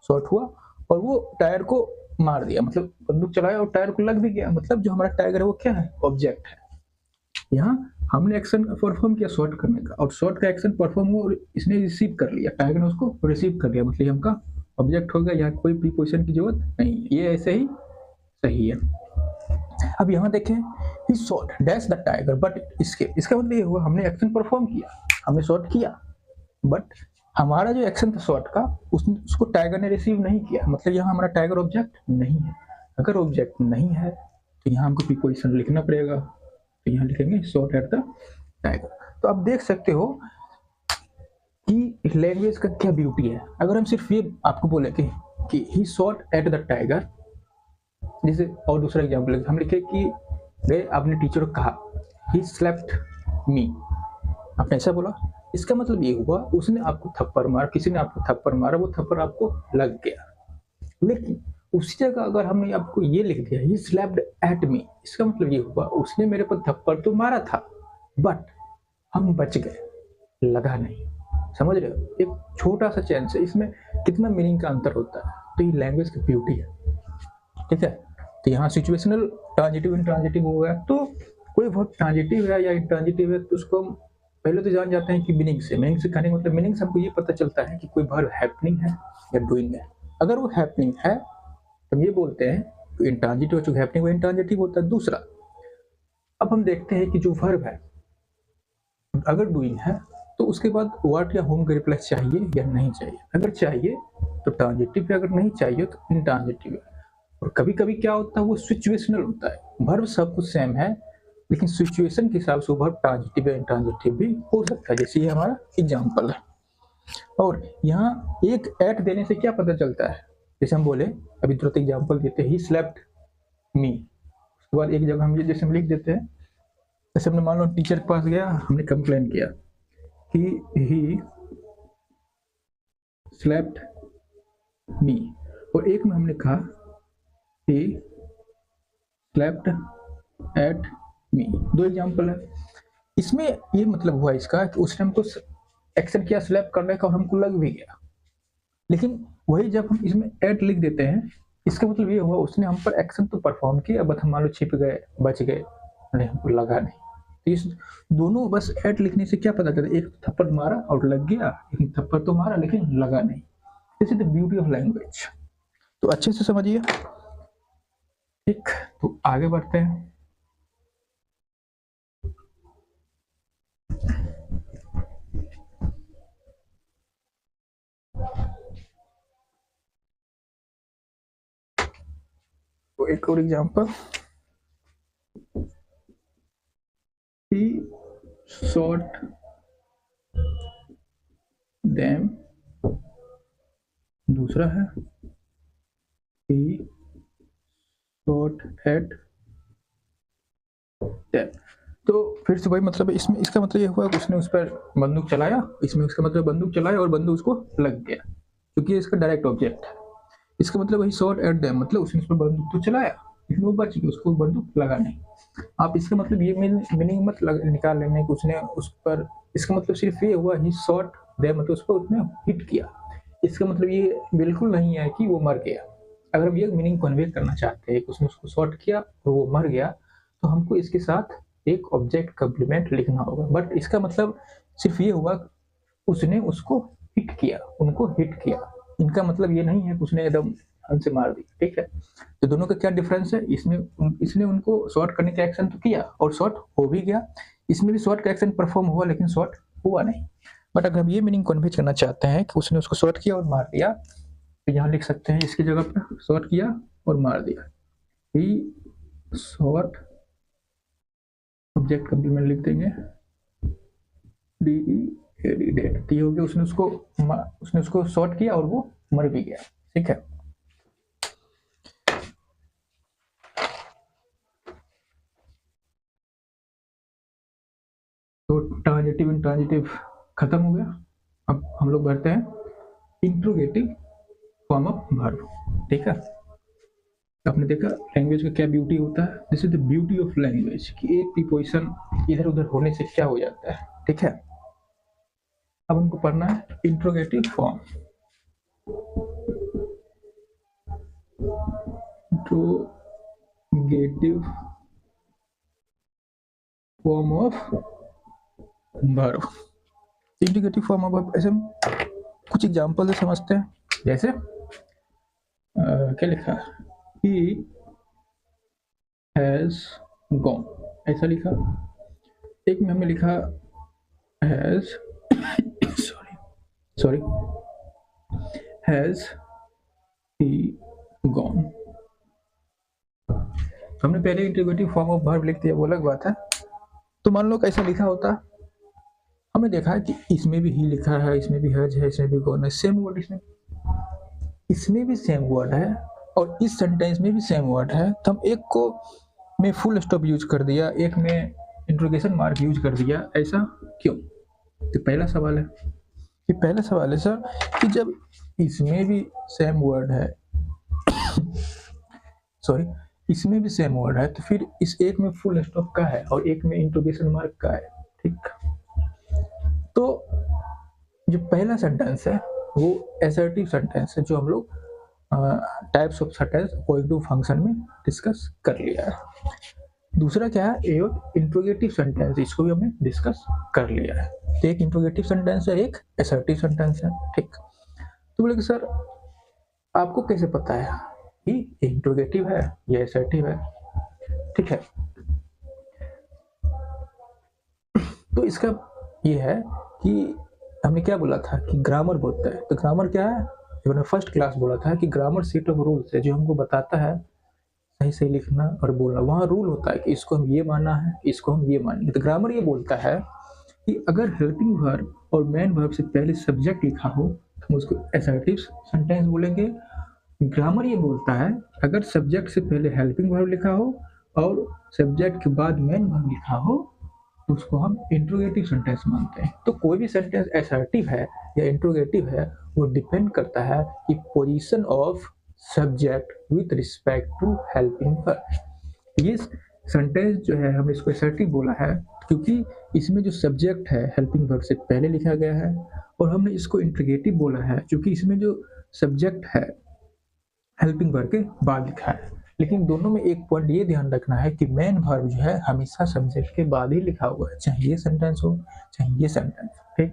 शॉट हुआ और वो टायर को मार दिया, मतलब बंदूक चलाया और टायर को लग भी गया, मतलब जो हमारा टाइगर है वो क्या है, ऑब्जेक्ट है। यहाँ हमने एक्शन परफॉर्म किया शॉट करने का, और शॉट का एक्शन परफॉर्म हुआ और इसने रिसीव कर लिया, टाइगर ने उसको रिसीव कर लिया, मतलब ये हमका ऑब्जेक्ट हो गया। यहाँ कोई प्रीपोजिशन की जरूरत नहीं, ये ऐसे ही सही है। अब यहाँ देखें, he shot dash the tiger but escape. इसका मतलब ये हुआ हमने एक्शन परफॉर्म किया, हमने शॉट किया, बट हमारा जो एक्शन था शॉट का उसको टाइगर ने रिसीव नहीं किया, मतलब यहाँ हमारा टाइगर ऑब्जेक्ट नहीं है। अगर ऑब्जेक्ट नहीं है तो यहाँ हमको प्रीपोजिशन लिखना पड़ेगा, तो यहाँ लिखेंगे शॉट एट द टाइगर। तो आप देख सकते हो कि लैंग्वेज का क्या ब्यूटी है। अगर हम सिर्फ ये आपको बोले कि he shot at the tiger, जैसे और दूसरा एग्जाम्पल हम लिखे कि गए आपने टीचर को कहा ही स्लेप्ट मी, आपने ऐसा बोला, इसका मतलब ये हुआ उसने आपको थप्पड़ मारा, किसी ने आपको थप्पड़ मारा, वो थप्पड़ आपको लग गया। लेकिन उसी जगह अगर हमने आपको ये लिख दिया ही स्लैप्ड एट मी, इसका मतलब ये हुआ उसने मेरे पर थप्पड़ तो मारा था बट हम बच गए, लगा नहीं। समझ रहे हो, एक छोटा सा चेंज है, इसमें कितना मीनिंग का अंतर होता है। तो ये लैंग्वेज की ब्यूटी है, ठीक है। तो यहाँ सिचुएशनल ट्रांजिटिव इंट्रांजिटिव हो गया। तो कोई वर्ब ट्रांजिटिव है या इंट्रांजिटिव है तो उसको हम पहले तो जान जाते हैं कि मीनिंग से कहने का मतलब मीनिंग से हमको ये पता चलता है कि कोई वर्ब हैपनिंग है या डूइंग है। अगर वो हैपनिंग है तो हम ये बोलते हैं तो इंट्रांजिटिव, चूंकि हैपनिंग वो इंट्रांजिटिव होता है। दूसरा, अब हम देखते हैं कि जो वर्ब है अगर डूइंग है तो उसके बाद व्हाट या होम का रिप्लेस चाहिए या नहीं चाहिए। अगर चाहिए तो ट्रांजिटिव है, अगर नहीं चाहिए तो इंट्रांजिटिव है। और कभी कभी क्या होता है वो सिचुएशनल होता है, वर्ब सब कुछ सेम है लेकिन सिचुएशन के हिसाब से वर्ब ट्रांजिटिव या इंट्रांजिटिव भी हो सकता है। जैसे ये हमारा एग्जांपल है। और यहाँ एक एट देने से क्या पता चलता है, जैसे हम बोले अभी तुरंत एग्जाम्पल देते हैं, ही स्लेप्ट मी, उसके बाद एक जगह हम ये जैसे हम लिख देते हैं, जैसे हमने मान लो टीचर के पास गया, हमने कंप्लेन किया कि ही स्लेप्ट मी, और एक में हमने कहा ही स्लेप्ट एट मी, दो एग्जाम्पल है। इसमें ये मतलब हुआ इसका कि उसने हमको एक्शन किया स्लैप करने का और हमको लग भी गया, लेकिन वही जब हम इसमें एट लिख देते हैं, इसका मतलब ये हुआ उसने हम पर एक्शन तो परफॉर्म किया, बट हम मान लो छिप गए, बच गए, नहीं हमको लगा नहीं। तो इस दोनों बस एट लिखने से क्या पता चलता है, एक थप्पड़ मारा और लग गया, एक थप्पड़ तो मारा लेकिन लगा नहीं। This is the beauty of language. तो अच्छे से समझिए। ठीक, तो आगे बढ़ते हैं। तो एक और एग्जांपल, he shot them, दूसरा है he shot at them। तो फिर से वही मतलब है, इसमें इसका मतलब ये हुआ कि उसने उस पर बंदूक चलाया, इसमें उसका मतलब बंदूक चलाया और बंदूक उसको लग गया, क्योंकि इसका डायरेक्ट ऑब्जेक्ट है। इसका मतलब वही शॉट एट देम, मतलब उसने उस पर बंदूक तो चलाया लेकिन वो बच गई, उसको बंदूक लगा नहीं। आप इसका मतलब ये मीनिंग मत निकाल लेने कि उसने उस पर, इसका मतलब सिर्फ ये हुआ ही शॉट देम, मतलब उसको उसने हिट किया। इसका मतलब ये बिल्कुल नहीं है कि वो मर गया। अगर हम ये मीनिंग कन्वे करना चाहते हैं कि उसने उसको शॉट किया और वो मर गया, तो हमको इसके साथ एक ऑब्जेक्ट कॉम्प्लीमेंट लिखना होगा। बट इसका मतलब सिर्फ ये हुआ उसने उसको हिट किया, उनको हिट किया। इनका मतलब ये नहीं है कि उसने एकदम हन से मार दी। ठीक है, तो दोनों का क्या डिफरेंस है, इसमें इसने उनको शॉट करने का एक्शन तो किया और शॉट हो भी गया, इसमें भी शॉट का एक्शन परफॉर्म हुआ लेकिन शॉट हुआ नहीं। बट अगर हम ये मीनिंग कन्वे करना चाहते हैं कि उसने उसको शॉट किया और मार दिया, तो यहाँ लिख सकते हैं इसकी जगह पर शॉट किया और मार दिया, ही शॉट, ऑब्जेक्ट कॉम्प्लीमेंट लिख देंगे डी डेट, हो गया उसने उसको शॉट किया और वो मर भी गया। ठीक है, तो ट्रांजिटिव इंट्रांजिटिव खत्म हो गया। अब हम लोग बढ़ते हैं इंट्रोगेटिव फॉर्म ऑफ वर्ब। ठीक है, आपने देखा लैंग्वेज का क्या ब्यूटी होता है, this is the beauty of language कि एक प्रीपोजिशन इधर उधर होने से क्या हो जाता है। ठीक है, अब हमको पढ़ना है interrogative form. Interrogative form of verb. Interrogative form of verb ऐसे कुछ एग्जांपल से समझते हैं। जैसे क्या लिखा, he has gone, ऐसा लिखा। एक में हमने लिखा has sorry has he gone। हमने पहले इंट्रोगेटिव फॉर्म ऑफ वर्ब लिख दिया, वो अलग बात है। तो मान लो कैसा लिखा होता, हमने देखा है कि इसमें भी ही लिखा है, इसमें भी हैज है, इसमें भी गॉन है, सेम वर्ड इसमें भी सेम वर्ड है और इस सेंटेंस में भी सेम वर्ड है। तो हम एक को में फुल स्टॉप यूज कर दिया, एक में इंट्रोगेशन मार्क यूज कर दिया, ऐसा क्यों? तो पहला सवाल है, ये पहला सवाल है सर कि जब इसमें भी सेम वर्ड है सॉरी इसमें भी सेम वर्ड है, तो फिर इस एक में फुल स्टॉप का है और एक में इंट्रोगेशन मार्क का है। ठीक, तो जो पहला सेंटेंस है वो असर्टिव सेंटेंस है, जो हम लोग types of sentence positive function में डिस्कस कर लिया है। दूसरा क्या है, इंट्रोगेटिव सेंटेंस, इसको भी हमने डिस्कस कर लिया है। तो एक इंट्रोगेटिव सेंटेंस है, एक असर्टिव सेंटेंस है। ठीक, तो बोले कि सर आपको कैसे पता है कि इंट्रोगेटिव है या असर्टिव है? ठीक है, तो इसका ये है कि हमने क्या बोला था कि ग्रामर बोलता है। तो ग्रामर क्या है, जो मैंने फर्स्ट क्लास बोला था कि ग्रामर सेट ऑफ रूल्स है जो हमको बताता है सही सही लिखना और बोलना। वहाँ रूल होता है कि इसको हम ये मानना है, इसको हम ये मानेंगे। तो ग्रामर ये बोलता है कि अगर हेल्पिंग वर्ब और मेन वर्ब से पहले सब्जेक्ट लिखा हो तो हम उसको असर्टिव सेंटेंस बोलेंगे। ग्रामर ये बोलता है अगर सब्जेक्ट से पहले हेल्पिंग वर्ब लिखा हो और सब्जेक्ट के बाद मेन वर्ब लिखा हो तो उसको हम इंट्रोगेटिव सेंटेंस मानते हैं। तो कोई भी सेंटेंस असर्टिव है या इंट्रोगेटिव है वो डिपेंड करता है कि position of subject with respect to helping verb. ये सेंटेंस जो है हमने इसको असर्टिव बोला है क्योंकि इसमें जो सब्जेक्ट है हेल्पिंग वर्ब से पहले लिखा गया है, और हमने इसको इंट्रोगेटिव बोला है क्योंकि इसमें जो सब्जेक्ट है हेल्पिंग वर्ब के बाद लिखा है। लेकिन दोनों में एक पॉइंट ये ध्यान रखना है कि मेन वर्ब जो है हमेशा सब्जेक्ट के बाद ही लिखा हुआ है, चाहे ये सेंटेंस हो चाहे ये सेंटेंस। ठीक,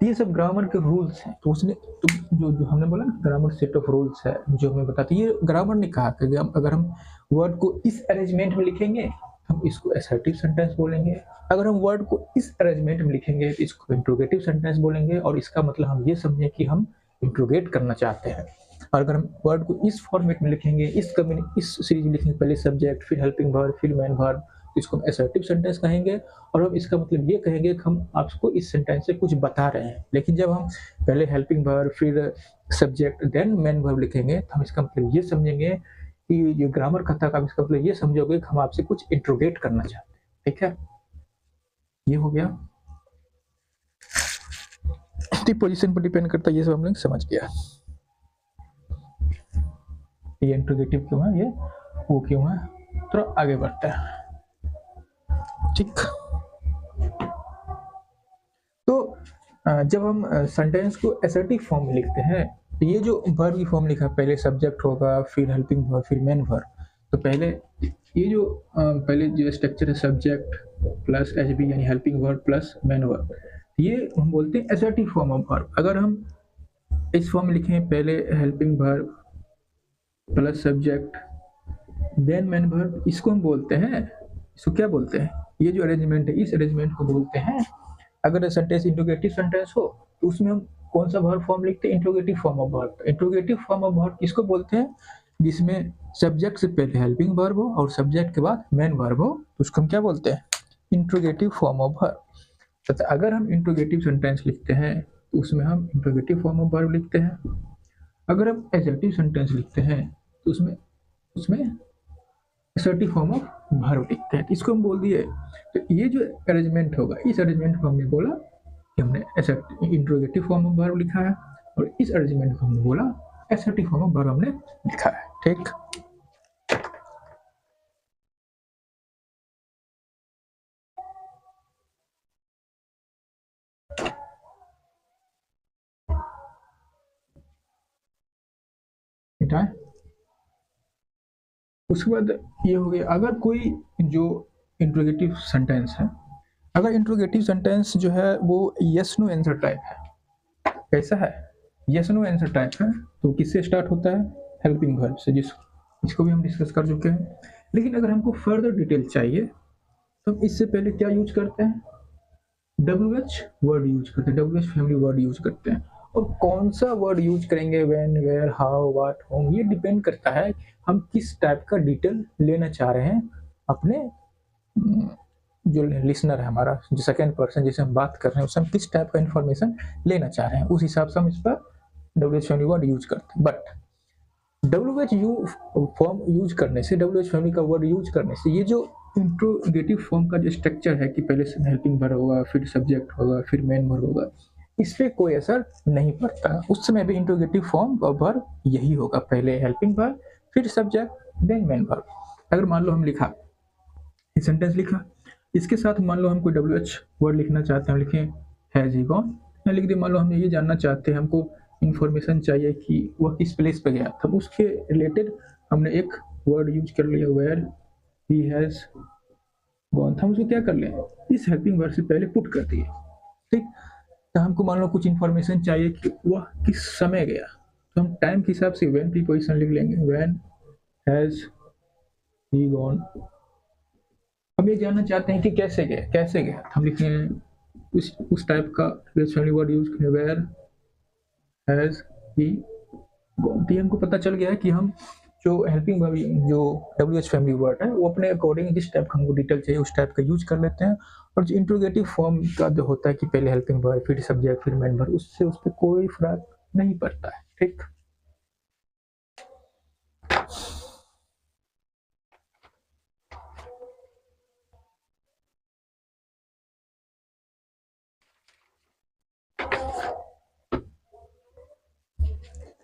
ये सब ग्रामर के रूल्स हैं। तो उसने तो जो हमने बोला ना ग्रामर सेट ऑफ रूल्स है जो हमें बताते। ये ग्रामर ने कहा कि अगर हम वर्ड को इस अरेंजमेंट में लिखेंगे हम इसको असर्टिव सेंटेंस बोलेंगे, अगर हम वर्ड को इस अरेंजमेंट में लिखेंगे तो इसको इंट्रोगेटिव सेंटेंस बोलेंगे, और इसका मतलब हम ये समझें कि हम इंट्रोगेट करना चाहते हैं। और अगर हम वर्ड को इस फॉर्मेट में लिखेंगे, इस सीरीज में लिखेंगे, पहले सब्जेक्ट फिर हेल्पिंग वर्ब फिर मेन वर्ब, इसको हम असर्टिव सेंटेंस कहेंगे। और हम इसका मतलब ये कहेंगे कि हम आपको इस सेंटेंस से कुछ बता रहे हैं। लेकिन जब हम पहले हेल्पिंग वर्ब फिर सब्जेक्ट देन मेन वर्ब लिखेंगे तो हम इसका मतलब ये समझेंगे कि ये ग्रामर कहता है, इसका मतलब ये समझोगे कि हम आपसे कुछ इंट्रोगेट करना चाहते हैं। ठीक है, ये हो गया। पोजीशन पर डिपेंड करता है, ये सब हम लोग समझ गया। ये इंट्रोगेटिव क्यों है, ये वो क्यों है, तो आगे बढ़ते हैं। ठीक, तो जब हम सेंटेंस को असर्टिव फॉर्म में लिखते हैं तो ये जो वर्ब की फॉर्म लिखा पहले सब्जेक्ट होगा फिर हेल्पिंग वर्ब फिर मेन वर्ब, तो पहले ये जो पहले जो स्ट्रक्चर है सब्जेक्ट प्लस एचबी यानी helping verb plus main verb, ये हम बोलते हैं असर्टिव फॉर्म ऑफ वर्ब। अगर हम इस फॉर्म में लिखें पहले helping verb plus subject then main verb, इसको हम बोलते हैं, इसको क्या बोलते हैं, ये जो अरेंजमेंट है इस अरेंजमेंट को बोलते हैं। अगर सेंटेंस इंट्रोगेटिव सेंटेंस हो तो उसमें हम कौन सा वर्ब फॉर्म लिखते हैं, interrogative form of verb. Interrogative form of verb किसको बोलते हैं, जिसमें सब्जेक्ट से पहले हेल्पिंग वर्ब हो और सब्जेक्ट के बाद मेन वर्ब हो, तो उसको हम क्या बोलते हैं, इंट्रोगेटिव फॉर्म ऑफ वर्ब। तथा अगर हम इंट्रोगेटिव सेंटेंस लिखते हैं तो उसमें हम इंट्रोगेटिव फॉर्म ऑफ वर्ब लिखते हैं। अगर हम असर्टिव सेंटेंस लिखते हैं तो उसमें असर्टिव फॉर्म ऑफ वर्ब लिखते हैं। इसको हम बोल दिए। तो ये जो अरेंजमेंट होगा इस अरेंजमेंट को हमने बोला कि हमने इंट्रोगेटिव फॉर्म ऑफ वर्ब लिखा है, और इस अरेंजमेंट को हमने बोला असर्टिव फॉर्म ऑफ वर्ब हमने लिखा है। ठीक, उसके बाद ये हो गया। अगर कोई जो इंट्रोगेटिव सेंटेंस है, अगर इंट्रोगेटिव सेंटेंस जो है वो यस नो आंसर टाइप है, कैसा है, यस नो आंसर टाइप है, तो किससे स्टार्ट होता है, हेल्पिंग वर्ब से, जिसको भी हम डिस्कस कर चुके हैं। लेकिन अगर हमको फर्दर डिटेल चाहिए तो हम इससे पहले क्या यूज करते हैं, WH वर्ड यूज करते हैं, WH फैमिली वर्ड यूज करते हैं। और कौन सा वर्ड यूज करेंगे, when where how what whom, ये डिपेंड करता है हम किस टाइप का डिटेल लेना चाह रहे हैं अपने जो लिसनर है हमारा, जो सेकेंड पर्सन जिसे हम बात कर रहे हैं उससे हम किस टाइप का इंफॉर्मेशन लेना चाह रहे हैं, उस हिसाब से हम इस पर WH फैमिली वर्ड यूज करते हैं। बट WH फॉर्म यूज करने से, WH फैमिली का वर्ड यूज करने से, ये जो इंट्रोगेटिव फॉर्म का जो स्ट्रक्चर है कि पहले हेल्पिंग वर्ब होगा फिर सब्जेक्ट होगा फिर मेन वर्ब होगा, इस पर कोई असर नहीं पड़ता। उस समय भी इंट्रोगेटिव फॉर्म और वर्ब यही होगा, पहले हेल्पिंग वर्ब फिर सब्जेक्ट देन मेन वर्ब। अगर मान लो हम लिखा सेंटेंस लिखा, इसके साथ मान लो हम कोई WH वर्ड लिखना चाहते हैं, हम लिखें हैज ही गॉन, या लिख दिए। मान लो हम ये जानना चाहते हैं, हमको इन्फॉर्मेशन चाहिए कि वह किस प्लेस पे गया था, उसके रिलेटेड हमने एक वर्ड यूज कर लिया वेयर ही हैज गॉन, हम उसको क्या कर लें, इस हेल्पिंग वर्ड से पहले पुट कर दिए। ठीक, तो हमको मान लो कुछ इन्फॉर्मेशन चाहिए कि वह किस समय गया, तो हम टाइम के हिसाब से व्हेन प्रीपोजिशन लिख लेंगे, व्हेन हैज ही गॉन। हम ये जानना चाहते हैं कि कैसे गया, हम लिखेंगे उस टाइप का फैमिली वर्ड यूज करें, वेयर हैज ही गॉन। तो हमको पता चल गया है कि हम जो हेल्पिंग वर्ब, जो WH फैमिली वर्ड है वो अपने अकॉर्डिंग जिस टाइप का हमको डिटेल चाहिए उस टाइप का यूज कर लेते हैं। और जो इंट्रोगेटिव फॉर्म का जो होता है कि पहले हेल्पिंग वर्ब फिर सब्जेक्ट फिर मेन वर्ब, उससे उस पर कोई फर्क नहीं पड़ता है। ठीक,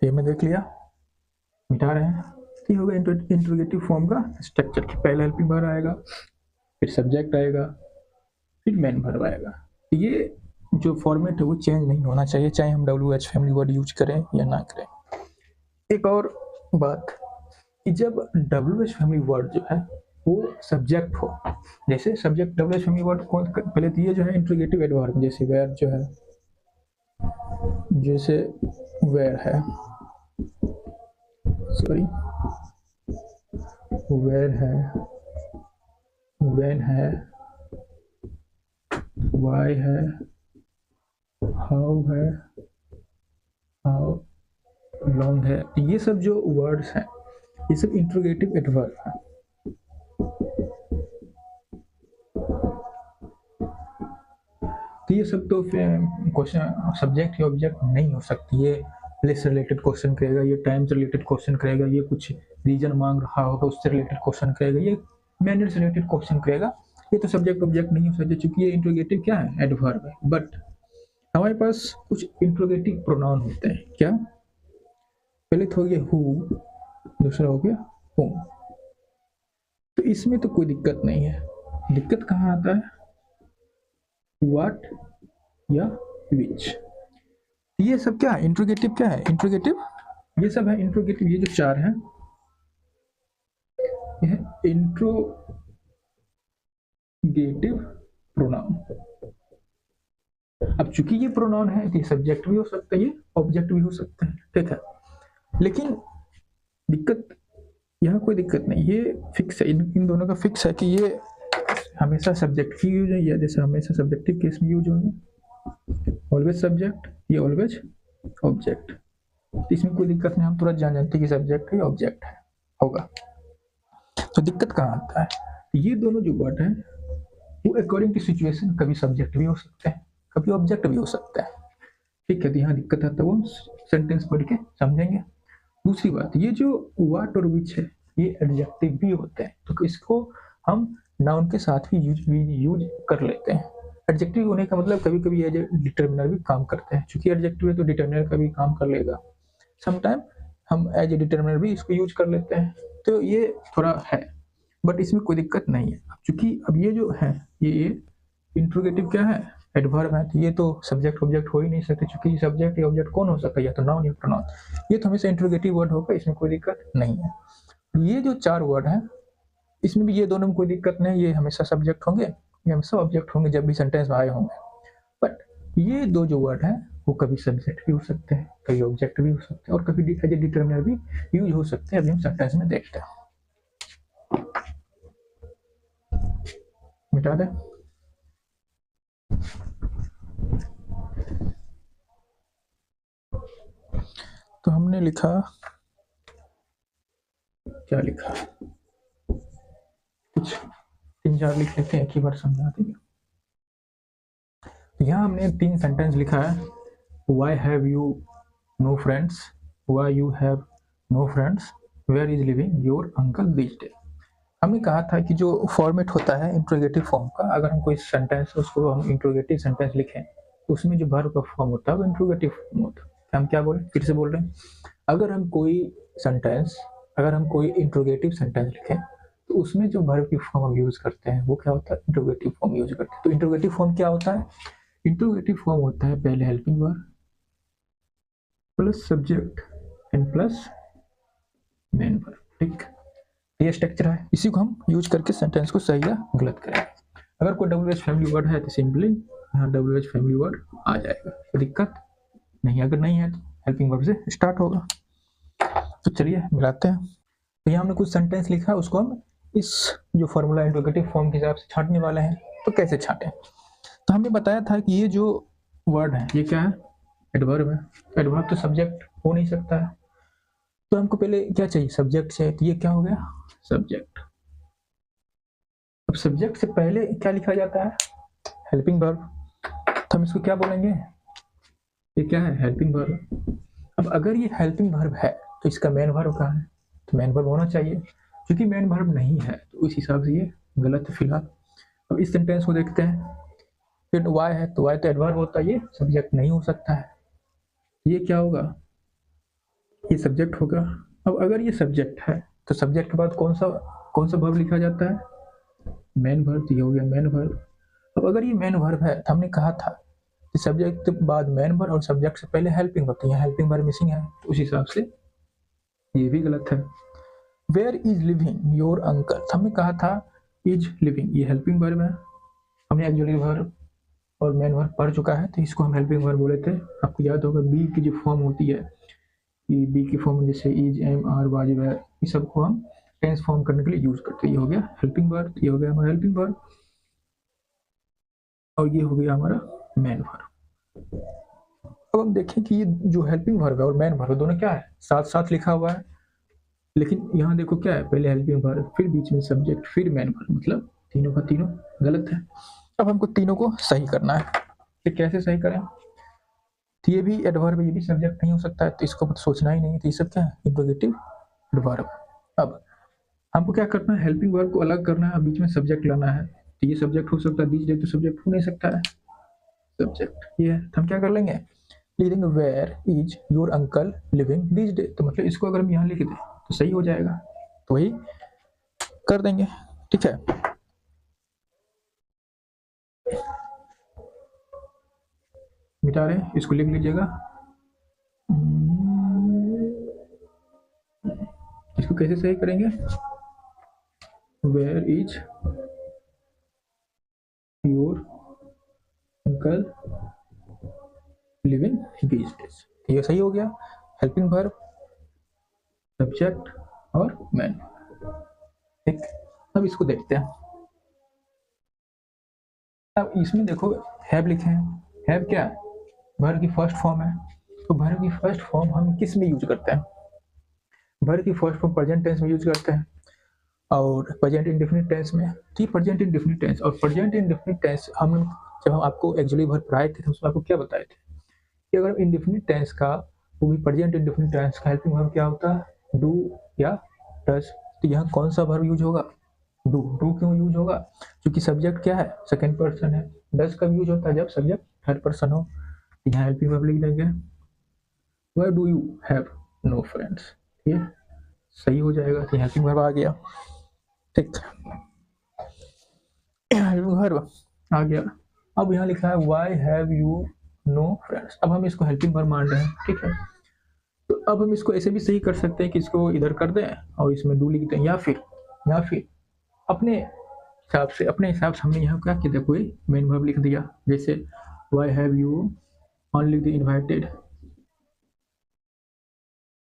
ये मैं देख लिया, मिटा रहे हैं। ये होगा इंट्रोगेटिव फॉर्म का स्ट्रक्चर कि पहले हेल्पिंग वर्ब आएगा, फिर सब्जेक्ट आएगा, फिर मेन वर्ब आएगा। ये जो फॉर्मेट है वो चेंज नहीं होना चाहिए, चाहे हम WH फैमिली वर्ड यूज करें या ना करें। एक और बात कि जब WH फैमिली वर्ड जो है वो सब्जेक्ट हो, जैसे सब्जेक्ट WH फैमिली वर्ड कौन, पहले तो ये जो है इंट्रोगेटिव एडवर्ब, जैसे वेयर जो है, जैसे वेयर है, सॉरी वेयर है, व्हेन है, वाई है, हाउ है, हाउ लॉन्ग है, ये सब जो वर्ड्स हैं ये सब इंट्रोगेटिव एडवर्ब है। तो ये सब तो क्वेश्चन सब्जेक्ट या ऑब्जेक्ट नहीं हो सकती। ये प्लेस से रिलेटेड क्वेश्चन करेगा, ये टाइम से रिलेटेड क्वेश्चन करेगा, ये कुछ रीजन मांग रहा होगा उससे रिलेटेड क्वेश्चन करेगा, ये मैनर से रिलेटेड क्वेश्चन करेगा। ये तो सब्जेक्ट ऑब्जेक्ट नहीं हो सकते क्योंकि ये इंट्रोगेटिव क्या है, एडवर्ब है। बट हमारे पास कुछ इंट्रोगेटिव प्रोनाउन होते हैं। क्या, पहले तो हो गया हु, दूसरा हो गया हुम। तो इसमें तो कोई दिक्कत नहीं है। दिक्कत कहाँ आता है, व्हाट या विच। ये सब क्या है, इंट्रोगेटिव क्या है, इंट्रोगेटिव ये सब है इंट्रोगेटिव। ये जो चार हैं यह इंट्रोगेटिव प्रोनाउन। अब चूंकि ये प्रोनाउन है तो सब्जेक्ट भी हो सकता है, ये ऑब्जेक्ट भी हो सकता है। ठीक है, लेकिन दिक्कत यहाँ कोई दिक्कत नहीं, ये फिक्स है, इन दोनों का फिक्स है कि ये हमेशा सब्जेक्ट की यूज है, या जैसे हमेशा सब्जेक्टिव केस में यूज होंगे, ऑलवेज सब्जेक्ट या ऑलवेज ऑब्जेक्ट। इसमें कोई दिक्कत नहीं, हम तुरंत जान जानते हैं कि सब्जेक्ट है या ऑब्जेक्ट है होगा। तो दिक्कत कहाँ आता है, ये दोनों जो वर्ड है वो अकॉर्डिंग टू सिचुएशन कभी सब्जेक्ट भी हो सकते हैं, कभी ऑब्जेक्ट भी हो सकता है। ठीक है, तो यहाँ दिक्कत आता है वो सेंटेंस पढ़ के समझेंगे। दूसरी बात, ये जो व्हाट और विच है ये एडजेक्टिव भी होते हैं, तो इसको हम नाउन के साथ भी यूज कर लेते हैं। एडजेक्टिव होने का मतलब कभी कभी एज डिटर्मिनर भी काम करते हैं, चूंकि एडजेक्टिव है तो डिटर्मिनर का भी काम कर लेगा। समटाइम हम एज ए डिटर्मिनर भी इसको यूज कर लेते हैं, तो ये थोड़ा है, बट इसमें कोई दिक्कत नहीं है। चूंकि अब ये जो है ये इंट्रोगेटिव क्या है, एडवर्ब है, तो ये तो सब्जेक्ट ऑब्जेक्ट हो ही नहीं सकते, चूंकि सब्जेक्ट या ऑब्जेक्ट कौन हो सकता है, या तो नाउन या प्रोनाउन। ये तो हमेशा इंट्रोगेटिव वर्ड होगा, इसमें कोई दिक्कत नहीं है। ये जो चार वर्ड है इसमें भी ये दोनों में कोई दिक्कत नहीं, ये हमेशा सब्जेक्ट होंगे, ये हमेशा ऑब्जेक्ट होंगे जब भी सेंटेंस में आए होंगे। बट ये दो जो वर्ड है वो कभी सब्जेक्ट भी हो सकते हैं, कभी ऑब्जेक्ट भी हो सकते हैं, और कभी एज ए डिटर्मिनर भी यूज हो सकते हैं। अभी हम सेंटेंस में देखते हैं, मिटा दें। तो हमने लिखा, क्या लिखा, कुछ 3-4 लिख लेते हैं, एक ही बार समझा देंगे। यहाँ हमने 3 सेंटेंस लिखा है। Why have you no friends? Why you have no friends? Where is living your uncle these days? हमने कहा था कि जो फॉर्मेट होता है इंट्रोगेटिव फॉर्म का, अगर हम कोई सेंटेंस उसको हम इंट्रोगेटिव सेंटेंस लिखें तो उसमें जो वर्ब का फॉर्म होता है वो इंट्रोगेटिव फॉर्म होता है। हम क्या बोले, फिर से बोल रहे हैं, अगर हम कोई इंट्रोगेटिव सेंटेंस लिखें तो उसमें जो वर्ब की फॉर्म हम यूज करते हैं वो क्या होता है, इंट्रोगेटिव फॉर्म यूज करते हैं। तो इंट्रोगेटिव फॉर्म क्या होता है, इंट्रोगेटिव फॉर्म होता है पहले helping verb plus subject and plus main verb. ठीक, ये स्ट्रक्चर है, इसी को हम यूज करके सेंटेंस को सही या गलत करें। अगर कोई WH फैमिली वर्ड है तो सिंपली यहाँ WH फैमिली वर्ड आ जाएगा, तो दिक्कत नहीं। अगर नहीं है तो हेल्पिंग वर्ब से स्टार्ट होगा। तो चलिए मिलाते हैं। तो यहाँ हमने कुछ सेंटेंस लिखा है, उसको हम इस जो फॉर्मूला इंट्रोगेटिव फॉर्म के हिसाब से छांटने वाले हैं। तो कैसे छांटें, तो हमने बताया था कि ये जो वर्ड है ये क्या है, एडवर्ब है। एडवर्ब तो सब्जेक्ट हो नहीं सकता है, तो हमको पहले क्या चाहिए, सब्जेक्ट चाहिए, तो ये क्या हो गया, सब्जेक्ट। अब सब्जेक्ट से पहले क्या लिखा जाता है, हेल्पिंग वर्ब, तो हम इसको क्या बोलेंगे, ये क्या है, हेल्पिंग वर्ब। अब अगर ये हेल्पिंग वर्ब है तो इसका मेन वर्ब कहाँ है, तो मेन वर्ब होना चाहिए, क्योंकि मेन वर्ब नहीं है तो उस हिसाब से ये गलत है फिलहाल। अब इस सेंटेंस को देखते हैं, फिर वाई है तो वाई तो एडवर्ब होता है, ये सब्जेक्ट नहीं हो सकता है, ये क्या होगा, ये सब्जेक्ट होगा। अब अगर ये सब्जेक्ट है तो सब्जेक्ट के बाद कौन सा वर्ब लिखा जाता है, मेन वर्ब, तो ये हो गया मेन वर्ब। अब अगर ये मेन वर्ब है तो हमने कहा था कि सब्जेक्ट के बाद मेन वर्ब और सब्जेक्ट से पहले हेल्पिंग वर्ब, तो यहाँ हेल्पिंग वर्ब मिसिंग है, तो उस हिसाब से ये भी गलत है। Where is living your uncle, हमने कहा था इज लिविंग, ये हेल्पिंग वर्ब है, हमने एक्चुअली वर्ब और मेन वर्ब पढ़ चुका है, तो इसको हम हेल्पिंग वर्ब बोले थे। आपको याद होगा बी की जो फॉर्म होती है, कि बी की फॉर्म जैसे is, am, are, was, were, ये सबको हम टेंस फॉर्म करने के लिए यूज करते हैं। ये हो गया हेल्पिंग वर्ब, ये हो गया हमारा हेल्पिंग वर्ब, और ये हो गया हमारा मेन वर्ब। अब हम देखें कि ये जो हेल्पिंग वर्ब है और मेन वर्ब दोनों क्या है, साथ साथ लिखा हुआ है, लेकिन यहाँ देखो क्या है, पहले हेल्पिंग वर्ब, फिर बीच में सब्जेक्ट, फिर मेन वर्ब, मतलब तीनों का तीनों गलत है। अब हमको तीनों को सही करना है, तो कैसे सही करें, तो ये भी एडवर्ब, ये भी सब्जेक्ट नहीं हो सकता है, तो इसको तो सोचना ही नहीं, तो ये सब क्या है, इंट्रोगेटिव एडवर्ब। अब हमको क्या करना है, हेल्पिंग वर्ब को अलग करना है, बीच में सब्जेक्ट लाना है, तो ये सब्जेक्ट हो सकता है, दीज डे तो सब्जेक्ट हो नहीं सकता है, सब्जेक्ट ये है, तो हम क्या कर लेंगे, लिख देंगे where is your uncle living this day, तो मतलब इसको अगर हम यहाँ लिख दें तो सही हो जाएगा, तो वही कर देंगे, ठीक है। मिटा रहे, इसको लिख लीजिएगा, इसको कैसे सही करेंगे, where is your uncle living this days, ये सही हो गया, हेल्पिंग वर्ब, सब्जेक्ट और मैन, ठीक। अब इसको देखते हैं, अब इसमें देखो हैव लिखे हैं, हैव क्या है, वर्ब की फर्स्ट फॉर्म है, तो वर्ब की फर्स्ट फॉर्म हम किस में यूज करते हैं, वर्ब की फर्स्ट फॉर्म प्रेजेंट टेंस में यूज करते हैं, और प्रेजेंट इंडेफिनिट टेंस में, ठीक, प्रेजेंट इंडेफिनिट टेंस और प्रेजेंट इंडेफिनिट टेंस, हम जब हम आपको एक्चुअली वर्ब पढ़ाए थे तो उसमें आपको क्या बताए थे कि अगर इंडेफिनिट टेंस का, वो भी प्रेजेंट इंडेफिनिट टेंस का हेल्पिंग वर्ब क्या होता है, डू या डज, तो यहाँ कौन सा वर्ब यूज होगा, डू। डू क्यों यूज होगा, क्योंकि सब्जेक्ट क्या है, सेकंड पर्सन है। डज कब यूज होता है, जब सब्जेक्ट थर्ड पर्सन हो, यहाँ हेल्पिंग वर्ब लिख देंगे, where do you have no friends, ये सही हो जाएगा, तो हेल्पिंग वर्ब आ गया, ठीक, हेल्पिंग वर्ब आ गया। अब यहाँ लिखा है why have you know friends, अब हम इसको हेल्पिंग वर्ब मान रहे हैं, ठीक है। तो अब हम इसको ऐसे भी सही कर सकते हैं कि इसको इधर कर दें और इसमें डू लिख दें, या फिर अपने हिसाब से हमने यहाँ क्या किया, कोई मेन वर्ब लिख दिया, जैसे why have you only the invited,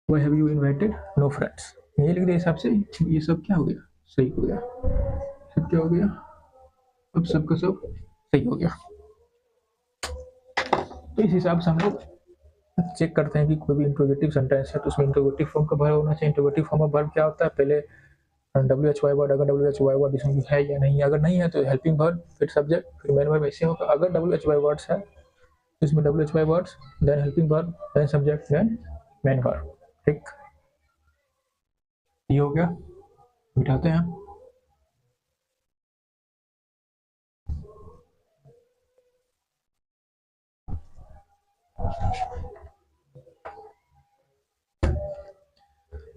why have you invited no friends, ये लिख दिया, हिसाब से ये सब क्या हो गया, सही हो गया, सब क्या हो गया, अब सबका सब सही हो गया। तो इस हिसाब से हम लोग चेक करते हैं कि कोई भी इंट्रोगेटिव सेंटेंस है तो उसमें इंट्रोगेटिव फॉर्म का वर्ब होना चाहिए। इंट्रोगेटिव फॉर्म का वर्ब क्या होता है, पहले WHY वर्ड, अगर WHY वर्ड इसमें है या नहीं, अगर नहीं है तो हेल्पिंग वर्ब, फिर सब्जेक्ट, फिर मेन वर्ब, ऐसे होगा। अगर WHY वर्ड्स है तो इसमें WHY words, then helping verb, then subject, then main verb, ठीक, ये हो गया। बिठाते हैं,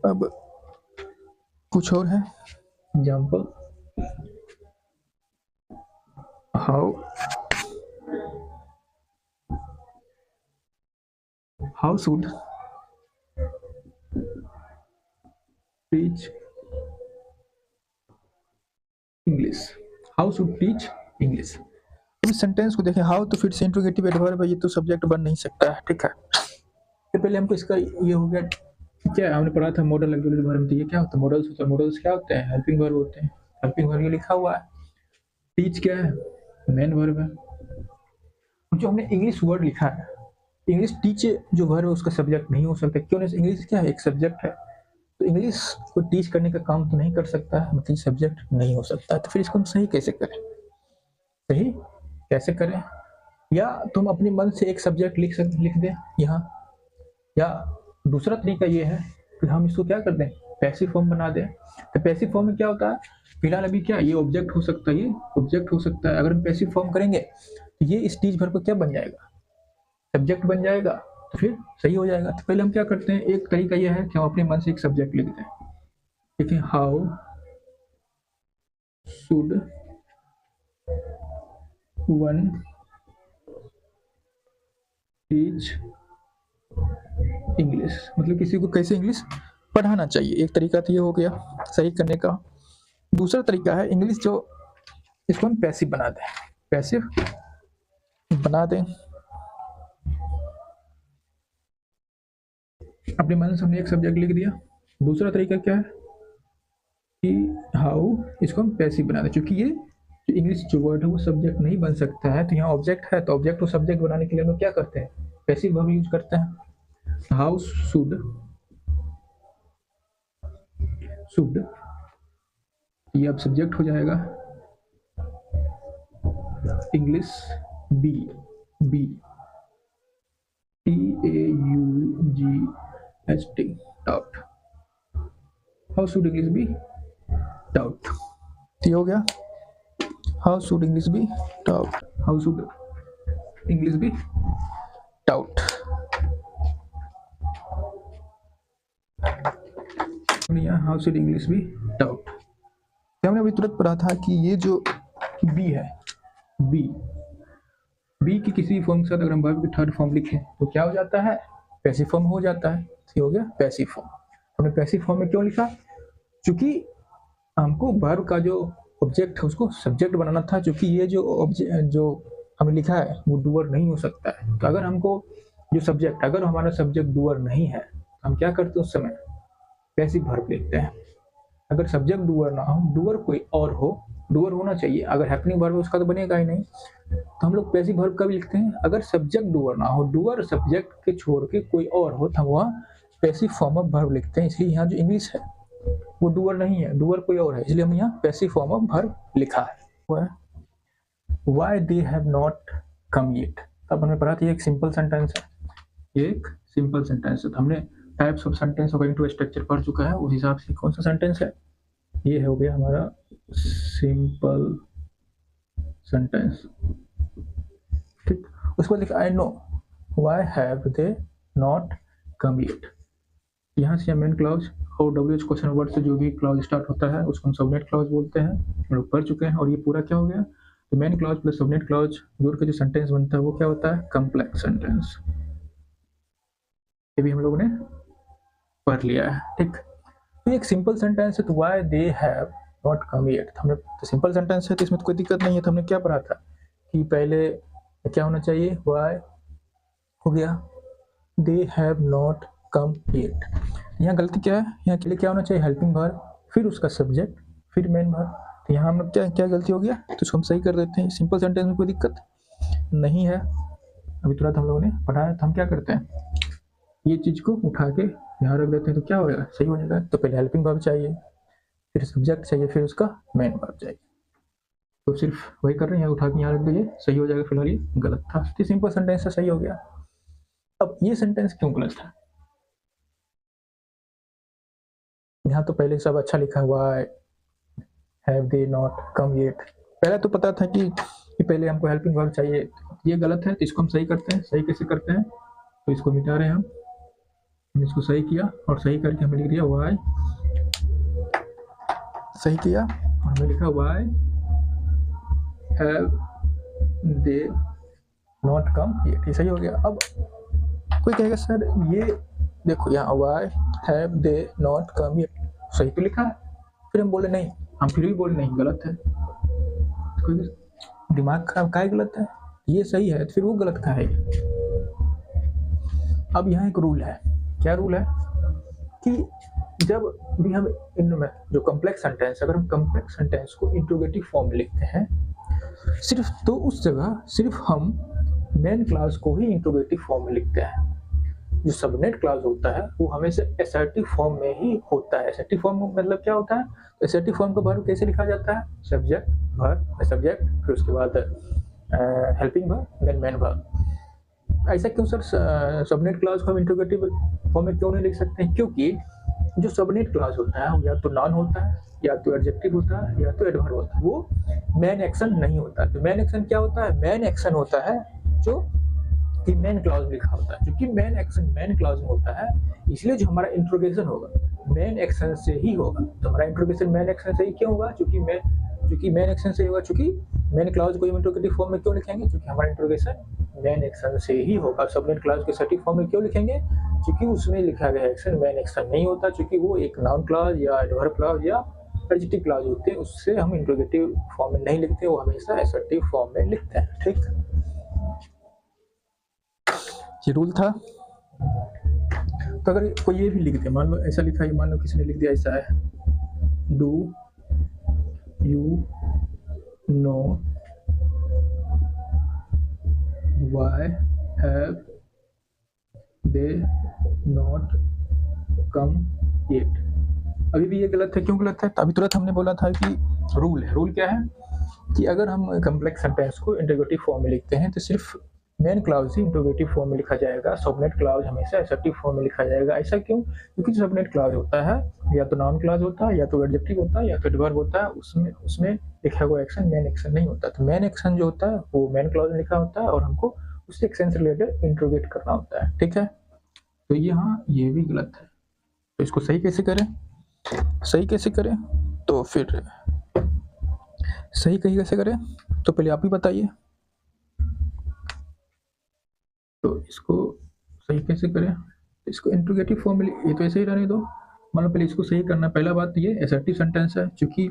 अब कुछ और है, example, how should teach English, how should teach English. इस सेंटेंस को देखें, हाउ तो फिर से इंट्रोगेटिव एडवर्ब है, ये तो सब्जेक्ट बन नहीं सकता है, ठीक है। तो पहले हमको इसका ये हो गया, क्या हमने पढ़ा था मॉडल ऑक्सिलरी वर्ब, तो ये क्या होता है, मॉडल्स होता है, मॉडल्स क्या होते हैं, हेल्पिंग वर्ब होते हैं, हेल्पिंग वर्ब ये लिखा हुआ है। टीच क्या है, मेन वर्ब है। जो हमने इंग्लिश वर्ड लिखा है, इंग्लिश टीच जो वर्ब है उसका सब्जेक्ट नहीं हो सकता, क्यों नहीं, इंग्लिश क्या है, एक सब्जेक्ट है, तो इंग्लिश को टीच करने का काम तो नहीं कर सकता है, मतलब सब्जेक्ट नहीं हो सकता है, तो फिर इसको हम सही कैसे करें? सही कैसे करें? या तुम अपने मन से एक सब्जेक्ट लिख दें यहाँ, या दूसरा तरीका ये है कि हम इसको क्या कर दें, पैसिव फॉर्म बना दें। तो पैसिव फॉर्म में क्या होता है, फिलहाल अभी क्या ये ऑब्जेक्ट हो सकता है, ये ऑब्जेक्ट हो सकता है। अगर हम पैसिव फॉर्म करेंगे तो ये इस चीज भर को क्या बन जाएगा, सब्जेक्ट बन जाएगा, तो फिर सही हो जाएगा। तो पहले हम क्या करते हैं, एक तरीका यह है कि हम अपने मन से एक सब्जेक्ट लिख दें। देखिए, how should one teach English, मतलब किसी को कैसे इंग्लिश पढ़ाना चाहिए। एक तरीका तो ये हो गया सही करने का। दूसरा तरीका है इंग्लिश जो, इसको हम पैसिव बना दें, पैसिव बना दें। अपने मन से हमने एक सब्जेक्ट लिख दिया। दूसरा तरीका क्या है कि हाउ, इसको हम पैसिव बना दें। क्योंकि ये जो इंग्लिश जो वर्ड है वो सब्जेक्ट नहीं बन सकता है, तो यहाँ ऑब्जेक्ट है, तो ऑब्जेक्ट को सब्जेक्ट बनाने के लिए हम लोग क्या करते हैं, पैसिव वर्ब यूज करते हैं। हाउ शुड ये अब सब्जेक्ट हो जाएगा, English be TAUGHT taught. How should English be taught, ये हो गया how should English be taught, how should English be taught. How should English be taught. हमने अभी तुरंत पढ़ा था कि ये जो बी है, बी की किसी फॉर्म के साथ अगर हम वर्ब की थर्ड फॉर्म लिखें तो क्या हो जाता है, पैसिव फॉर्म हो जाता है। ये हो गया पैसिव फॉर्म। हमने पैसिव फॉर्म में क्यों लिखा, क्योंकि हमको वर्ब का जो ऑब्जेक्ट है उसको सब्जेक्ट बनाना था। क्योंकि ये जो हमने लिखा है वो डूअर नहीं हो सकता है। तो अगर हमको जो सब्जेक्ट, अगर हमारा सब्जेक्ट डूअर नहीं है तो हम क्या करते हैं, उस समय पैसिव वर्ब लिखते हैं। अगर सब्जेक्ट डूअर ना हो, डूअर कोई और हो, डूअर होना चाहिए। अगर हैपनिंग वर्ब है उसका तो बनेगा ही नहीं, तो हम लोग पैसिव वर्ब कब लिखते हैं, अगर सब्जेक्ट डूअर ना हो, डूअर सब्जेक्ट के छोड़ के कोई और हो, तो हम वहाँ पैसिव फॉर्म ऑफ वर्ब लिखते हैं। इसलिए यहाँ जो इंग्लिश है वो डूअर नहीं है, डूअर कोई और है, इसलिए हम यहाँ पैसिव फॉर्म ऑफ वर्ब लिखा है। Why they have not come yet, तब हमने पढ़ा था एक सिंपल सेंटेंस है, एक सिंपल सेंटेंस है। तो हमने types of sentence according to structure पढ़ चुका है, उस हिसाब से कौन सा सेंटेंस है, ये हो गया हमारा सिंपल सेंटेंस। ठीक, उसको लिखा I know why have they not come yet. यहाँ से मेन क्लॉज और WH क्वेश्चन वर्ड से जो भी क्लॉज स्टार्ट होता है उसको हम सबनेट क्लॉज बोलते हैं, हम लोग पढ़ चुके हैं। और ये पूरा क्या हो गया, तो main clause plus subnet clause जोड़ के जो सेंटेंस बनता है वो क्या होता है, कम्प्लेक्स सेंटेंस। ये भी हम लोगों ने पढ़ लिया है। ठीक, तो एक सिंपल सेंटेंस है, तो why they have not come yet, हमने तो सिंपल सेंटेंस है तो इसमें तो कोई दिक्कत नहीं है। तो हमने क्या पढ़ा था कि पहले क्या होना चाहिए, व्हाई हो गया, they have not come yet. यहाँ गलती क्या है, यहाँ के लिए क्या होना चाहिए, हेल्पिंग वर्ब, फिर उसका सब्जेक्ट, फिर मेन वर्ब। तो यहाँ हम क्या गलती हो गया, तो इसको हम सही कर देते हैं। सिंपल सेंटेंस में कोई दिक्कत नहीं है, अभी तुरंत हम लोगों ने पढ़ा है। तो हम क्या करते हैं, ये चीज को उठा के यहाँ रख देते हैं, तो क्या होगा, सही हो जाएगा। तो पहले हेल्पिंग वर्ब चाहिए, फिर सब्जेक्ट चाहिए, फिर उसका मेन वर्ब चाहिए। तो सिर्फ वही कर रहे हैं, उठा के यहाँ रख दीजिए, सही हो जाएगा। फिलहाल ये गलत था, तो सिंपल सेंटेंस से सही हो गया। अब ये सेंटेंस क्यों गलत था, यहाँ तो पहले सब अच्छा लिखा हुआ है, have they not come yet. पहले तो पता था कि पहले हमको हेल्पिंग वर्ब चाहिए, ये गलत है। तो इसको हम सही करते हैं। सही कैसे करते हैं, तो इसको मिटा रहे हैं हम, इसको सही किया और सही करके हमें लिख दिया वाई, सही किया और हमें लिखा why have they not come yet, ये सही हो गया। अब कोई कहेगा सर ये देखो यहाँ why have they not come yet सही तो लिखा है, फिर हम बोले नहीं, हम फिर भी बोले नहीं गलत है। कोई दिमाग खराब, का गलत है, ये सही है तो फिर वो गलत का है। अब यहाँ एक रूल है, क्या रूल है कि जब भी हम इनमें जो कॉम्प्लेक्स सेंटेंस, अगर हम कॉम्प्लेक्स सेंटेंस को इंट्रोगेटिव फॉर्म लिखते हैं सिर्फ, तो उस जगह सिर्फ हम मेन क्लास को ही इंट्रोगेटिव फॉर्म में लिखते हैं। जो सबनेट क्लॉज होता है वो हमेशा असर्टिव फॉर्म में ही होता है। असर्टिव फॉर्म मतलब क्या होता है? असर्टिव फॉर्म का वर्ब कैसे लिखा जाता है? सब्जेक्ट वर्ब, सब्जेक्ट, फिर उसके बाद helping verb, then main verb. ऐसा क्यों सर? सबनेट क्लॉज को हम इंट्रोगेटिव फॉर्म में क्यों नहीं लिख सकते हैं? क्योंकि जो सबनेट क्लॉज होता है वो या तो नॉन होता है, या तो एडजेक्टिव होता है, या तो एडवर्ब होता है। वो मेन एक्शन नहीं होता। तो मेन एक्शन क्या होता है? मेन एक्शन होता है जो कि मेन क्लॉज में लिखा होता है। क्योंकि मेन एक्शन मेन क्लॉज में होता है, इसलिए जो हमारा इंट्रोगेशन होगा मेन एक्शन से ही होगा। तो हमारा इंट्रोगेशन मेन एक्शन से ही क्यों होगा? क्योंकि मेन एक्शन से ही होगा। क्योंकि मेन क्लॉज को हम इंट्रोगेटिव फॉर्म में क्यों लिखेंगे? क्योंकि हमारा इंट्रोगेशन मेन एक्शन से ही होगा। सबनेट क्लॉज के सर्टिव फॉर्म में क्यों लिखेंगे? क्योंकि उसमें लिखा गया एक्शन मेन एक्शन नहीं होता। क्योंकि वो एक नाउन क्लॉज या एडवर्ब क्लॉज या एडजेक्टिव क्लॉज होते हैं, उससे हम इंट्रोगेटिव फॉर्म में नहीं लिखते, वो हमेशा असर्टिव फॉर्म में लिखते हैं। ठीक, ये रूल था। तो अगर कोई ये भी लिख दे, मान लो ऐसा लिखा है, मान लो किसी ने लिख दिया ऐसा है, do you know why have they not come yet. अभी भी ये गलत है। क्यों गलत है? अभी तुरंत हमने बोला था कि रूल है। रूल क्या है कि अगर हम कम्प्लेक्स सेंटेंस को इंट्रोगेटिव फॉर्म में लिखते हैं तो सिर्फ मेन क्लाउज ही इंट्रोगेटिव फॉर्म में लिखा जाएगा, सबनेट क्लाउज हमेशा असर्टिव फॉर्म में लिखा जाएगा। ऐसा क्यों? क्योंकि जो सबनेट क्लाउज होता है या तो नाउन क्लाउज होता है, या तो एडजेक्टिव होता है, या तो एडवर्ब होता है। उसमें लिखा हुआ एक्शन मेन एक्शन नहीं होता। तो मेन एक्शन जो होता है वो मेन क्लाउज में लिखा होता है और हमको उस एक्शन से रिलेटेड इंट्रोगेट करना होता है। ठीक है, तो यहाँ ये भी गलत है। तो इसको सही कैसे करें? तो फिर सही कहीं कैसे करें? तो पहले आप ही बताइए। तो इसको सही कैसे करें? इसको इंट्रोगेटिव फॉर्म में ये तो ऐसे ही रहने दो। मान लो पहले इसको सही करना। पहला बात तो ये असर्टिव सेंटेंस है, क्योंकि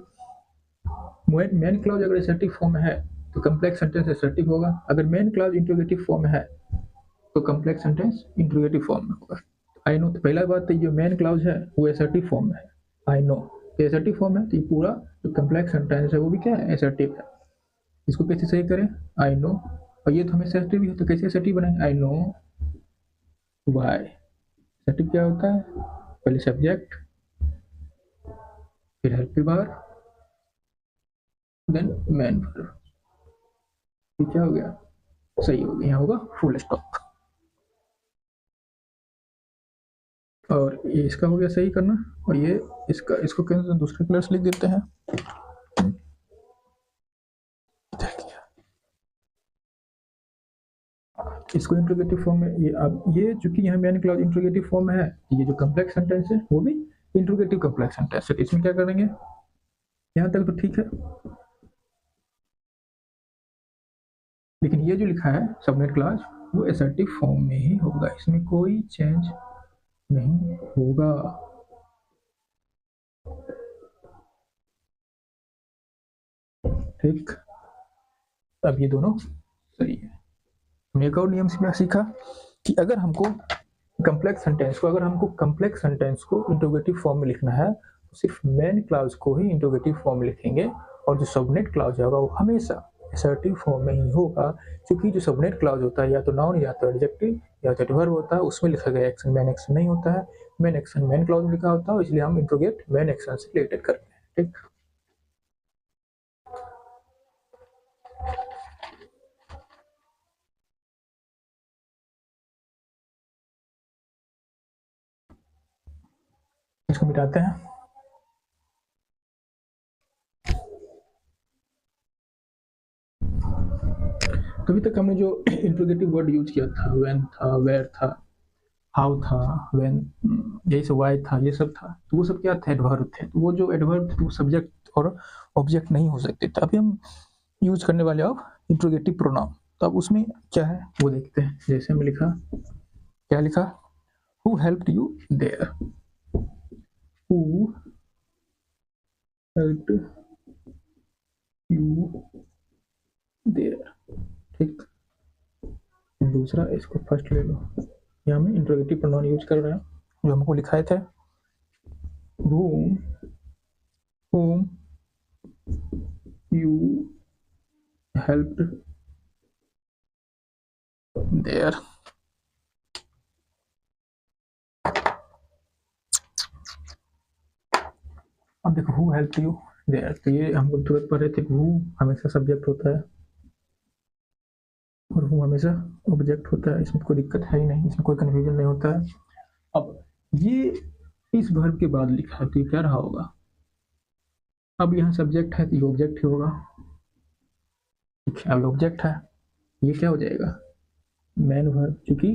मेन क्लॉज अगर असर्टिव फॉर्म में है तो कम्प्लेक्स सेंटेंस असर्टिव होगा। अगर मेन क्लॉज इंट्रोगेटिव फॉर्म में है तो कम्प्लेक्स सेंटेंस इंट्रोगेटिव फॉर्म में होगा। आई नो, तो पहला बात तो जो मेन क्लॉज है वो असर्टिव फॉर्म में है। आई नो ये असर्टिव फॉर्म है, तो ये पूरा जो कम्प्लेक्स सेंटेंस है वो भी क्या है? असर्टिव है। इसको कैसे सही करें? आई नो, और ये तो हमें असर्टिव ही है, तो कैसे असर्टिव बनाए? I know why. असर्टिव क्या होता है? पहले सब्जेक्ट, फिर helping verb, then main verb. ये क्या हो गया? सही हो गया। यहाँ होगा फुल स्टॉप। और ये इसका हो गया सही करना। और ये इसको कैसे दूसरे कलर से लिख देते हैं। इसको इंट्रोगेटिव फॉर्म में ये अब ये चूंकि यहाँ मेन क्लॉज इंट्रोगेटिव फॉर्म में है, ये जो कम्प्लेक्स सेंटेंस है वो भी इंट्रोगेटिव कम्प्लेक्स सेंटेंस है। इसमें क्या करेंगे? यहाँ तक तो ठीक है, लेकिन ये जो लिखा है सबनेट क्लॉज वो असर्टिव फॉर्म में ही होगा, इसमें कोई चेंज नहीं होगा। ठीक, अब ये दोनों सही है। हमने एक और नियम से सीखा कि अगर हमको कम्प्लेक्स सेंटेंस को इंट्रोगेटिव फॉर्म में लिखना है तो सिर्फ मेन क्लॉज को ही इंट्रोगेटिव फॉर्म में लिखेंगे, और जो सबनेट क्लॉज होगा वो हमेशा असर्टिव फॉर्म में ही होगा। क्योंकि जो सबनेट क्लॉज होता है या तो नाउन या तो एडजेक्टिव या तो एडवर्ब होता है, उसमें लिखा गया एक्शन मेन एक्शन नहीं होता है। मेन एक्शन मेन क्लॉज में लिखा होता है, इसलिए हम इंट्रोगेट मेन एक्शन से रिलेटेड करते हैं। ठीक, इसको मिटाते हैं। तो अभी तक हमने जो इंट्रोगेटिव वर्ड यूज किया था, व्हेन था, वेयर था, हाउ था, व्हेन, यही सब, वाई था, ये सब था, तो वो सब क्या थे? एडवर्ब थे। तो वो जो एडवर्ब थे वो सब्जेक्ट और ऑब्जेक्ट नहीं हो सकते थे। अभी हम यूज करने वाले अब इंट्रोगेटिव प्रोनाउन। तो अब उसमें क्या है वो देखते हैं। जैसे हमने लिखा, क्या लिखा? Who helped you there, who helped you there. ठीक, दूसरा इसको फर्स्ट ले लो। यहाँ में इंट्रोगेटिव प्रोनाउन यूज कर रहे हैं जो हमको लिखाए थे। whom you helped there। अब देखो हु हेल्प यू देयर, तो ये हमको तुरंत पढ़ रहे थे, हु हमेशा सब्जेक्ट होता है और हु हमेशा ऑब्जेक्ट होता है, इसमें कोई दिक्कत है ही नहीं, इसमें कोई कन्फ्यूजन नहीं होता है। अब ये इस वर्ब के बाद लिखा है तो ये क्या रहा होगा, अब यहाँ सब्जेक्ट है तो ये ऑब्जेक्ट ही होगा, ठीक है, अब ऑब्जेक्ट है, ये क्या हो जाएगा मैन वर्ब, क्योंकि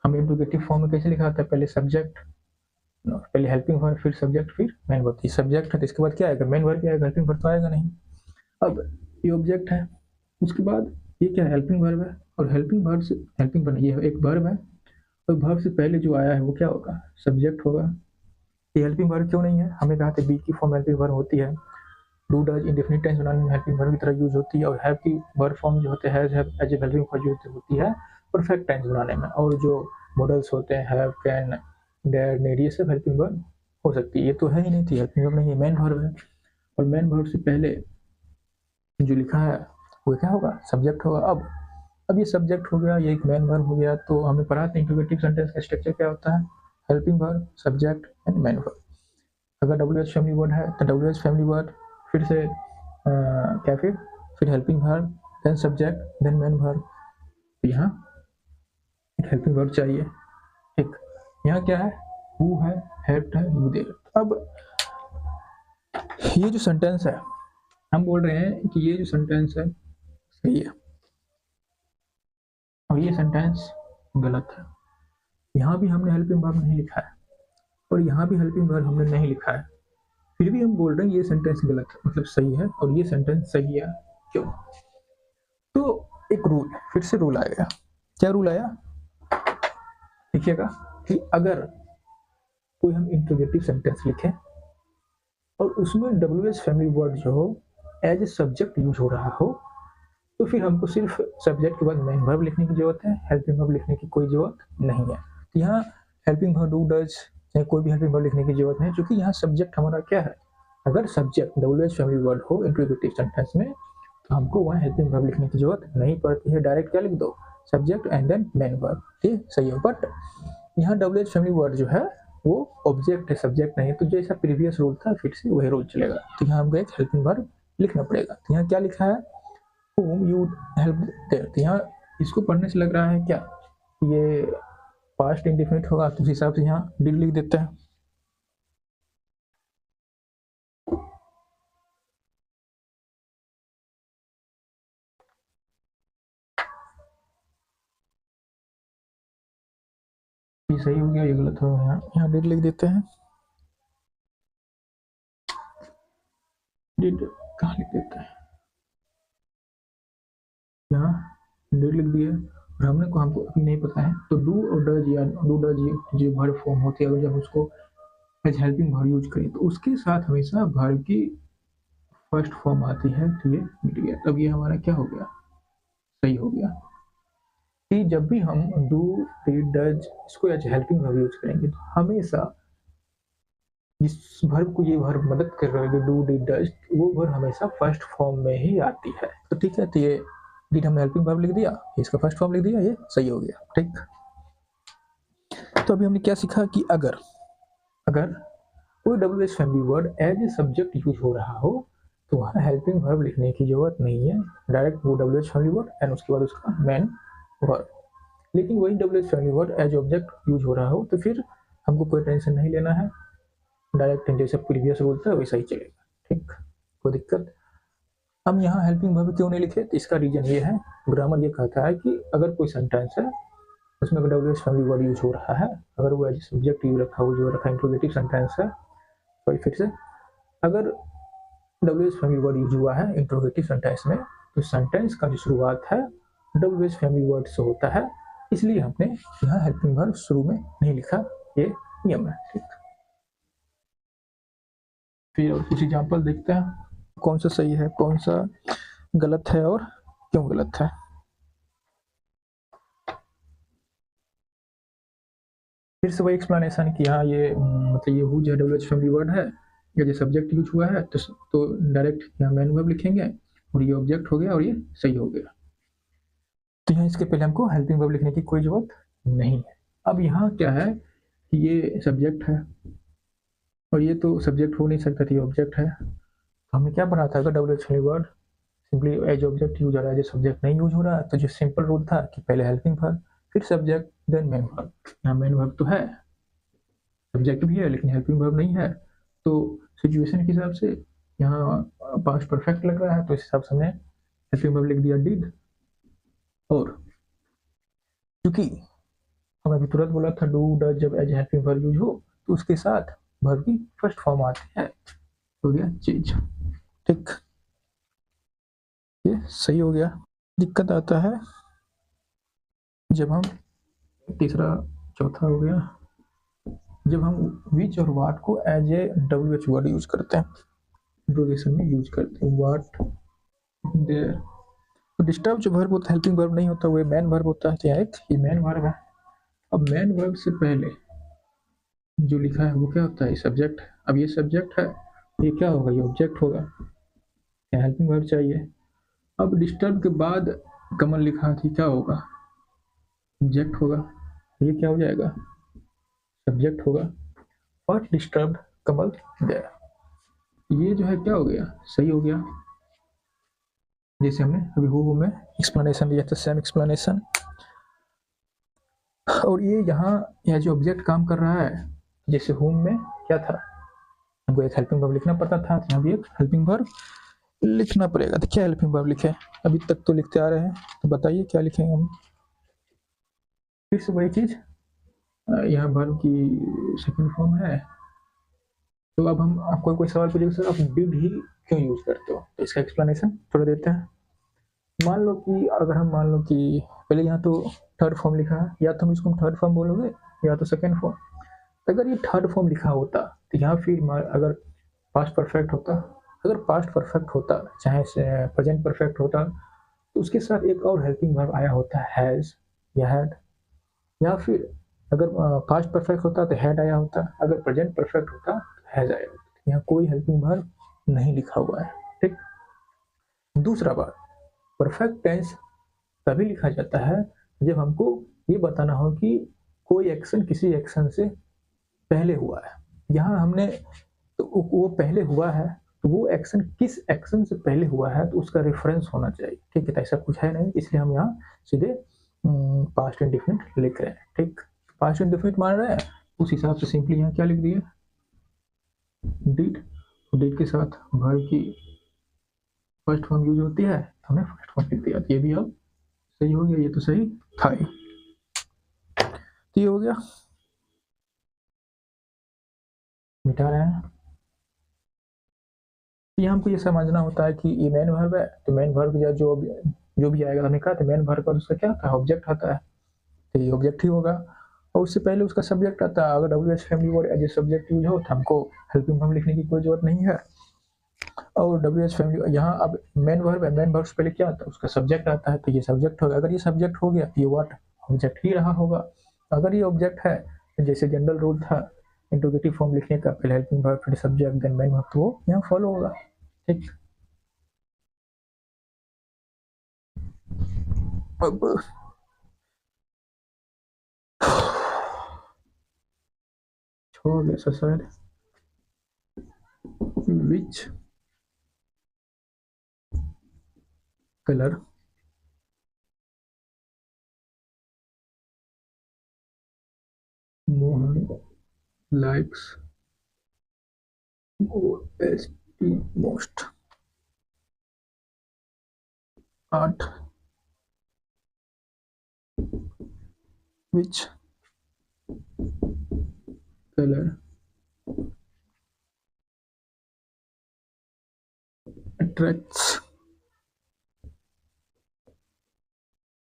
हम इंट्रोगेटिव फॉर्म में कैसे लिखा होता है, पहले सब्जेक्ट, पहले हेल्पिंग वर्ब फिर सब्जेक्ट फिर मेन वर्ब, ये सब्जेक्ट है तो इसके बाद क्या आएगा मैन वर्ब आएगा, हेल्पिंग वर्ब तो आएगा नहीं। अब ये ऑब्जेक्ट है, उसके बाद ये क्या है हेल्पिंग वर्ब है, और हेल्पिंग वर्ब से हेल्पिंग वर्ब ये एक वर्ब है, और वर्ब से पहले जो आया है वो क्या होगा सब्जेक्ट होगा। ये हेल्पिंग वर्ब क्यों नहीं है, हमें कहा था बी की फॉर्म हेल्पिंग वर्ब होती है, डू डज इंडेफिनिट टेंस बनाने में हेल्पिंग वर्ब की तरह यूज होती है, और हैव की वर्ब फॉर्म जो होते हैं have as a helping verb use होती है परफेक्ट टेंस बनाने में, और जो मॉडल्स होते हैं हैव कैन डेयर नीड ये सब हेल्पिंग वर्ब हो सकती है, ये तो है ही नहीं थी हेल्पिंग वर्ब नहीं है, मेन वर्ब है, और मेन वर्ब से पहले जो लिखा है वो क्या होगा सब्जेक्ट होगा। अब ये सब्जेक्ट हो गया, ये एक मेन वर्ब हो गया, तो हमने पढ़ा था इंट्रोगेटिव सेंटेंस का स्ट्रक्चर क्या होता है helping verb subject and main verb. अगर डब्ल्यू एच फैमिली वर्ड है तो डब्ल्यू एच फैमिली वर्ड फिर से क्या फिर helping verb then subject then main verb, यहाँ एक हेल्पिंग वर्ब चाहिए, ठीक, यहाँ क्या है हु है हेल्प्ड है यू देयर। अब ये जो सेंटेंस है हम बोल रहे हैं कि ये जो सेंटेंस है सही है और ये सेंटेंस गलत है, यहाँ भी हमने हेल्पिंग वर्ब नहीं लिखा है और यहाँ भी हेल्पिंग वर्ब हमने नहीं लिखा है, फिर भी हम बोल रहे हैं ये सेंटेंस गलत है, मतलब सही है और ये सेंटेंस सही है, क्यों। तो एक रूल, फिर से रूल आएगा, क्या रूल आया देखिएगा कि अगर कोई हम इंट्रोगेटिव सेंटेंस लिखें और उसमें डब्ल्यू एच फैमिली वर्ड जो हो एज ए सब्जेक्ट यूज हो रहा हो, तो फिर हमको सिर्फ सब्जेक्ट के बाद मेन वर्ब लिखने की जरूरत है, हेल्पिंग वर्ब लिखने की कोई जरूरत नहीं है। तो यहाँ हेल्पिंग वर्ब डू डज या कोई भी हेल्पिंग वर्ब लिखने की जरूरत नहीं, क्योंकि यहाँ सब्जेक्ट हमारा क्या है, अगर subject W H family word हो इंट्रोगेटिव सेंटेंस में तो हमको वहाँ हेल्पिंग वर्ब लिखने की जरूरत नहीं पड़ती है, डायरेक्ट क्या लिख दो subject and then main verb, ठीक सही है। बट यहाँ डब्ल्यू एच फैमिली वर्ड जो है वो ऑब्जेक्ट है सब्जेक्ट नहीं, तो जैसा प्रीवियस रूल था फिर से वही रूल चलेगा, तो यहाँ हमको एक हेल्पिंग वर्ब लिखना पड़ेगा। तो यहाँ क्या लिखा है whom you help there, तो यहाँ इसको पढ़ने से लग रहा है क्या ये पास्ट इंडेफिनिट होगा, तो उस हिसाब से यहाँ डिड लिख देते हैं। ये सही हो गया, ये गलत हो गया, यहाँ डिड लिख देते हैं, डिड कहाँ लिख देते हैं, यहाँ डिड लिख दिया और हमको अभी नहीं पता है, तो डू और डज या डू डज जो वर्ब फॉर्म होती है अगर जब उसको एज हेल्पिंग वर्ब यूज करें तो उसके साथ हमेशा वर्ब की फर्स्ट फॉर्म आती है, तो ये मिट गया, तब ये हमारा क्या हो गया सही हो गया। कि जब भी हम डू डिड डज इसको एज हेल्पिंग वर्ब यूज करेंगे तो हमेशा जिस वर्ब को ये वर्ब मदद कर रहा है डू डिड डज वो वर्ब हमेशा फर्स्ट फॉर्म में ही आती है, तो ठीक है, तो ये डिड हमने हेल्पिंग वर्ब लिख दिया, इसका फर्स्ट फॉर्म लिख दिया, ये सही हो गया, ठीक। तो अभी हमने क्या सीखा कि अगर कोई W H family word as a subject use हो रहा हो तो वहाँ हेल्पिंग वर्ब लिखने की जरूरत नहीं है, डायरेक्ट वो W H family word and उसके बाद उसका मेन वर्ब। लेकिन वही W H family word as object use हो रहा हो तो फिर हमको कोई टेंशन नहीं लेना है, डायरेक्ट जैसे प्रीवियस रूल था वैसा ही चलेगा, ठीक, कोई दिक्कत। हम यहाँ हेल्पिंग वर्ब क्यों नहीं लिखे, तो इसका रीजन ये है, ग्रामर ये कहता है कि अगर कोई सेंटेंस है उसमें अगर W H family word use हो रहा है, अगर वो एज सब्जेक्ट यूज रखा हो जो रखा इंट्रोगेटिव सेंटेंस है, तो फिर से अगर W H family word use हुआ है इंट्रोगेटिव सेंटेंस में तो सेंटेंस का जो शुरुआत है डब्ल्यू एच फैमिली वर्ड से होता है, इसलिए हमने यहाँ हेल्पिंग वर्ब शुरू में नहीं लिखा, ये नियम है, ठीक। फिर और कुछ एग्जाम्पल देखते हैं कौन सा सही है कौन सा गलत है और क्यों गलत है। फिर से वही एक्सप्लेनेशन कि यहाँ ये मतलब ये हु जो डब्ल्यू एच फैमिली वर्ड है या जो सब्जेक्ट यूज हुआ है तो डायरेक्ट यहाँ मेन वर्ब लिखेंगे और ये ऑब्जेक्ट हो गया और ये सही हो गया, तो यहाँ इसके पहले हमको हेल्पिंग वर्ब लिखने की कोई जरूरत नहीं है। अब यहाँ क्या है कि ये सब्जेक्ट है और ये तो सब्जेक्ट हो नहीं सकता था, ये ऑब्जेक्ट है। तो हमने क्या पढ़ा था, अगर WH word simply as object use हो रहा है, जो सब्जेक्ट नहीं यूज हो रहा है, तो जो सिंपल रूल था कि पहले हेल्पिंग वर्ब फिर सब्जेक्ट देन मेन वर्ब। यहाँ मेन वर्ब तो है, सब्जेक्ट भी है, लेकिन हेल्पिंग वर्ब नहीं है। तो सिचुएशन के हिसाब से यहाँ पास्ट परफेक्ट लग रहा है, तो इस हिसाब से हमने हेल्पिंग वर्ब लिख दिया डिड। और क्योंकि हमने अभी तुरंत बोला था डू डज जब एज हेल्पिंग वर्ब यूज हो तो उसके साथ वर्ब की फर्स्ट फॉर्म आती है, हो गया चीज। ठीक, ये सही हो गया। दिक्कत आता है जब हम तीसरा चौथा हो गया, जब हम विच और वाट को as a WH word use करते हैं, इंट्रोगेशन में यूज करते हैं, वाट देयर। तो डिस्टर्ब जो वर्ब होता है हेल्पिंग वर्ब नहीं होता, वो मेन वर्ब होता है। तो यहाँ एक ये मेन वर्ब है। अब मेन वर्ब से पहले जो लिखा है वो क्या होता है, सब्जेक्ट। अब ये सब्जेक्ट है, ये क्या होगा, ये ऑब्जेक्ट होगा, यहाँ हेल्पिंग वर्ब चाहिए। अब डिस्टर्ब के बाद कमल लिखा थी, क्या होगा, ऑब्जेक्ट होगा, ये क्या हो जाएगा, सब्जेक्ट होगा। और डिस्टर्ब कमल देयर, ये जो है क्या हो गया, सही हो गया। जैसे हमने अभी हु में एक्सप्लेनेशन दिया था, सेम एक्सप्लेनेशन। और ये यहाँ यह जो ऑब्जेक्ट काम कर रहा है, जैसे होम में क्या था, हमको एक हेल्पिंग वर्ब लिखना पड़ता था, यहाँ भी एक हेल्पिंग वर्ब लिखना पड़ेगा। तो क्या हेल्पिंग वर्ब लिखे, अभी तक तो लिखते आ रहे हैं, तो बताइए क्या लिखेंगे हम। फिर से वही चीज, यहाँ वर्ब की सेकंड फॉर्म है। तो अब हम आपको कोई सवाल पूछेगा, सर आप डिड ही क्यों यूज करते हो, तो इसका एक्सप्लेनेशन थोड़ा देते हैं। मान लो कि अगर हम मान लो कि पहले यहाँ तो थर्ड फॉर्म लिखा है, या तो हम इसको थर्ड फॉर्म बोलोगे या तो सेकंड फॉर्म। अगर ये थर्ड फॉर्म लिखा होता तो यहाँ फिर अगर पास्ट परफेक्ट होता, अगर पास्ट परफेक्ट होता चाहे प्रेजेंट परफेक्ट होता, तो उसके साथ एक और हेल्पिंग वर्ब आया होता, हैज या हैड। या फिर अगर पास्ट परफेक्ट होता तो हैड आया होता, अगर प्रेजेंट परफेक्ट होता तो हैज आया होता। यहाँ कोई हेल्पिंग वर्ब नहीं लिखा हुआ है। ठीक, दूसरा बात, परफेक्ट टेंस तभी लिखा जाता है जब हमको ये बताना हो कि कोई एक्शन किसी एक्शन से पहले हुआ है। यहाँ हमने तो वो पहले हुआ है, तो वो एक्शन किस एक्शन से पहले हुआ है तो उसका रेफरेंस होना चाहिए। ठीक है, तो ऐसा कुछ है नहीं, इसलिए हम यहाँ सीधे पास्ट इंडेफिनिट लिख रहे हैं। ठीक, पास्ट इंडेफिनिट मान रहे हैं, उस हिसाब से सिंपली यहाँ क्या लिख दिए, डिड। डिड के साथ वर्ब की फर्स्ट फॉर्म यूज होती है, तो हमने फर्स्ट फॉर्म लिख दिया। ये भी अब सही हो गया, ये तो सही था ही। तो ये हो गया, मिटा रहे हैं। तो हमको ये समझना होता है कि ये मेन वर्ब है, तो मेन वर्ब या जो भी आएगा, हमने कहा था मेन वर्ब का उसका क्या आता है, ऑब्जेक्ट आता है, तो ये ऑब्जेक्ट ही होगा। और उससे पहले उसका सब्जेक्ट आता है। अगर WH family word as a subject use हो तो हमको हेल्पिंग वर्ब लिखने की कोई जरूरत नहीं है। और WH फैमिली यहाँ अब मेन वर्ब है, मेन वर्ब से पहले क्या आता है, उसका सब्जेक्ट आता है, तो ये सब्जेक्ट होगा। अगर ये सब्जेक्ट हो गया, ये व्हाट ऑब्जेक्ट ही रहा होगा। अगर ये ऑब्जेक्ट है, जैसे जनरल रूल था इंट्रोगेटिव फॉर्म लिखने का, पहले हेल्पिंग वर्ब फिर सब्जेक्ट देन मेन वर्ब, तो वो यहाँ फॉलो होगा। ठीक, अब छोड़ गया शायद, which colour Mohan likes most art, which color attracts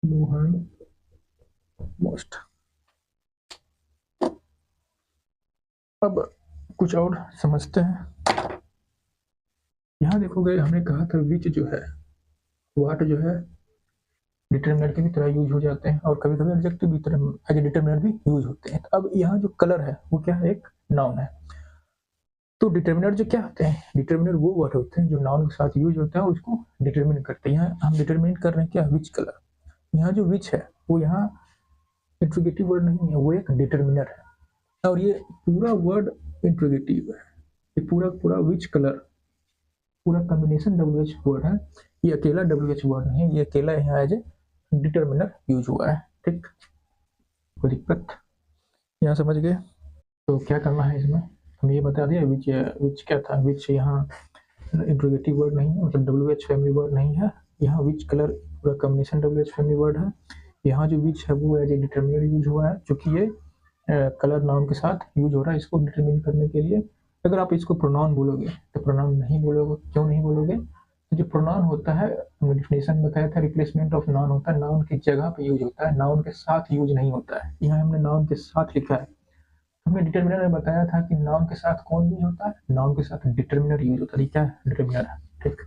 Mohan most। अब कुछ और समझते हैं। यहाँ देखोगे हमने कहा था विच जो है, वाट जो है डिटरमिनर की भी तरह यूज हो जाते हैं, और कभी कभी एडजेक्टिव भी तरह एज डिटरमिनर भी यूज होते हैं। अब यहाँ जो कलर है वो क्या है, एक नाउन है। तो डिटरमिनर जो क्या होते हैं, डिटरमिनर वो वर्ड होते हैं जो नाउन के साथ यूज होता है और उसको डिटरमिन करते हैं। यहाँ हम डिटरमिन कर रहे हैं क्या, विच कलर। यहाँ जो विच है वो यहाँ इंट्रोगेटिव वर्ड नहीं है, वो एक डिटरमिनर है, और ये पूरा वर्ड इंट्रोगेटिव है। ये पूरा पूरा विच कलर, पूरा कॉम्बिनेशन WH वर्ड है, ये अकेला WH वर्ड नहीं है, ये अकेला यहाँ एज ए डिटर्मिनर यूज हुआ है। ठीक, कोई दिक्कत यहाँ समझ गए? तो क्या करना है इसमें, हम ये बता दिया विच क्या था, विच यहाँ इंट्रोगेटिव वर्ड नहीं है, मतलब WH फैमिली वर्ड नहीं है। यहाँ विच कलर पूरा कॉम्बिनेशन WH फैमिली वर्ड है। यहाँ जो विच है वो एज ए डिटर्मिनर यूज हुआ है, क्योंकि ये कलर नाउन के साथ यूज हो रहा है इसको डिटरमिन करने के लिए। अगर आप इसको प्रोनाउन बोलोगे तो प्रोनाउन नहीं बोलोगे, क्यों नहीं बोलोगे? तो जो प्रोनाउन होता है, हमने डिफिनेशन बताया था, रिप्लेसमेंट ऑफ नाउन होता है, नाउन की जगह पे यूज होता है, नाउन के साथ यूज नहीं होता है। यहाँ हमने नाउन के साथ लिखा है। हमने डिटर्मिनर में बताया था कि नाउन के साथ कौन यूज होता है, नाउन के साथ डिटर्मिनर यूज होता है। क्या है? डिटर्मिनर है। ठीक,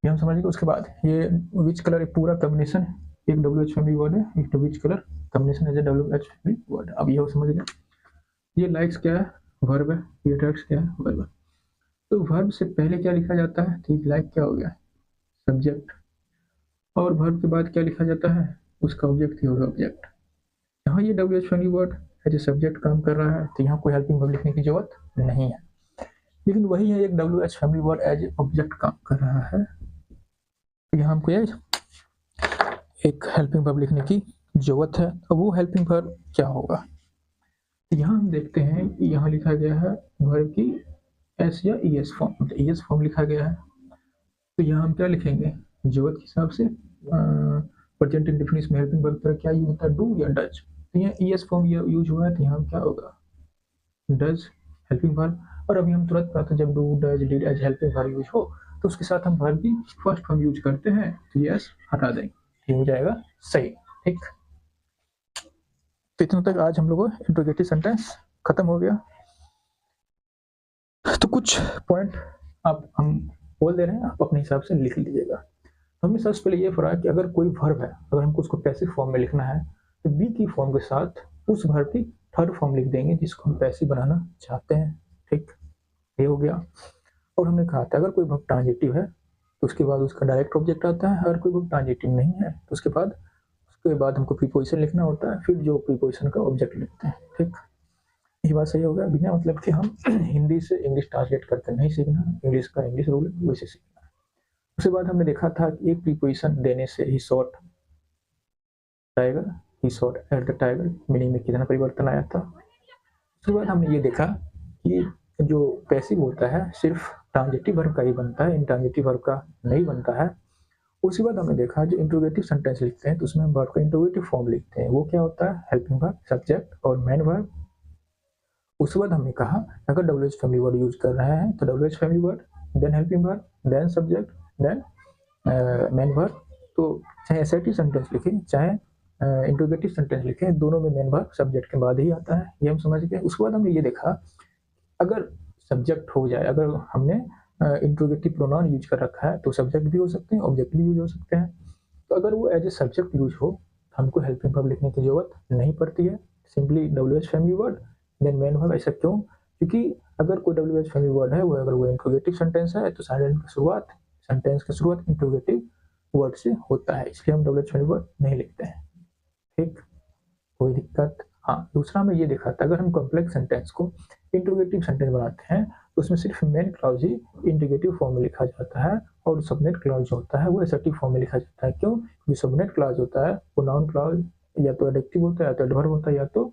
ये हम समझ गए। उसके बाद ये विच कलर एक पूरा कॉम्बिनेशन, एक WH फैमिली वर्ड है, एक which colour combination as a WH family word. अब ये समझ गए। ये लाइक्स क्या है? वर्ब है। ये टैक्स क्या है? वर्ब है। तो वर्ब से पहले क्या लिखा जाता है? ठीक, लाइक क्या हो गया? सब्जेक्ट। और वर्ब के बाद क्या लिखा जाता है? उसका ऑब्जेक्ट ही होगा ऑब्जेक्ट। यहाँ ये WH फैमिली वर्ड है जो सब्जेक्ट काम कर रहा है, तो यहाँ कोई हेल्पिंग वर्ब लिखने की जरूरत नहीं है। लेकिन वही है, एक WH family word as object काम कर रहा है, तो यहाँ हमको एक हेल्पिंग वर्ब लिखने की जरूरत है। अब वो हेल्पिंग वर्ब क्या होगा? तो यहाँ हम देखते हैं कि यहाँ लिखा गया है वर्ब की एस या ES फॉर्म, मतलब ES फॉर्म लिखा गया है। तो यहाँ हम क्या लिखेंगे? जरूरत के हिसाब से प्रेजेंट इंडेफिनिट में हेल्पिंग वर्ब पर क्या यूज होता है? डू या डज। तो यहाँ ES फॉर्म यूज हुआ है, तो यहाँ क्या होगा? Does helping verb. और अभी हम तुरंत पढ़ा था, जब do does did as helping verb use हो तो उसके साथ हम वर्ब की फर्स्ट फॉर्म यूज करते हैं, तो यस हटा देंगे, ये हो जाएगा सही। ठीक, तो इतना तक आज हम लोगों को इंट्रोगेटिव सेंटेंस खत्म हो गया। तो कुछ पॉइंट आप हम बोल दे रहे हैं, आप अपने हिसाब से लिख लीजिएगा। हमने सबसे पहले ये पढ़ा कि अगर कोई वर्ब है, अगर हमको उसको पैसिव फॉर्म में लिखना है, तो बी की फॉर्म के साथ उस वर्ब की थर्ड फॉर्म लिख देंगे जिसको हम पैसिव बनाना चाहते हैं। ठीक, ये हो गया। और हमने कहा था अगर कोई वर्ब ट्रांजिटिव है तो उसके बाद उसका डायरेक्ट ऑब्जेक्ट आता है, अगर कोई वर्ब ट्रांजिटिव नहीं है तो उसके बाद हमको प्रीपोजिशन लिखना होता है, फिर जो प्रीपोजिशन का ऑब्जेक्ट लिखते हैं। ठीक, ये बात सही हो गया। बिना मतलब कि हम हिंदी से इंग्लिश ट्रांसलेट करके नहीं सीखना, इंग्लिश का इंग्लिश रूल वैसे सीखना है। उसके बाद हमने देखा था कि एक प्रीपोजिशन देने से he shot tiger, he shot at the tiger meaning में कितना परिवर्तन आया था। उसके बाद हमने ये देखा कि जो पैसिव होता है सिर्फ ट्रांजिटिव वर्ब का ही बनता है, इंट्रांजिटिव वर्ब का नहीं बनता है। उसके बाद हमने देखा जो इंट्रोगेटिव सेंटेंस लिखते हैं तो उसमें हम वर्ब का इंट्रोगेटिव फॉर्म लिखते हैं, वो क्या होता है? हेल्पिंग वर्ब, सब्जेक्ट और मेन वर्ब। उसके बाद हमने कहा अगर WH फैमिली वर्ड यूज कर रहे हैं तो WH family word, then helping verb, then subject, then main verb. तो चाहे एसर्टिव सेंटेंस लिखें चाहे इंट्रोगेटिव सेंटेंस लिखें, दोनों में मेन वर्ब सब्जेक्ट के बाद ही आता है, ये हम समझ गए। उसके बाद हमने ये देखा अगर सब्जेक्ट हो जाए, अगर हमने इंट्रोगेटिव प्रोनाउन यूज कर रखा है तो सब्जेक्ट भी हो सकते हैं, ऑब्जेक्ट भी यूज हो सकते हैं। तो अगर वो एज ए सब्जेक्ट यूज हो तो हमको हेल्पिंग वर्ब लिखने की जरूरत नहीं पड़ती है, simply WH family word then main verb. ऐसा क्यों? क्योंकि अगर कोई WH फैमिली वर्ड है, वो अगर वो इंट्रोगेटिव सेंटेंस है तो सेंटेंस की शुरुआत इंट्रोगेटिव वर्ड से होता है, इसलिए हम WH फैमिली वर्ड नहीं लिखते हैं। ठीक, कोई दिक्कत? हाँ, दूसरा में ये देखा था अगर हम कॉम्प्लेक्स सेंटेंस को इंट्रोगेटिव सेंटेंस बनाते हैं तो उसमें सिर्फ मेन क्लॉज ही इंट्रोगेटिव फॉर्म में लिखा जाता है और सबनेट क्लॉज जो होता है वो एसर्टिव फॉर्म में लिखा जाता है। क्यों? जो सबनेट क्लॉज होता है वो नाउन क्लॉज या तो एडजेक्टिव होता है, या तो एडवर्ब होता है, या तो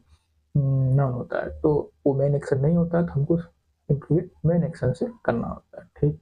नाउन होता है, तो वो मेन एक्शन नहीं होता है, तो हमको इंट्रोगेट मेन एक्शन से करना होता है। ठीक।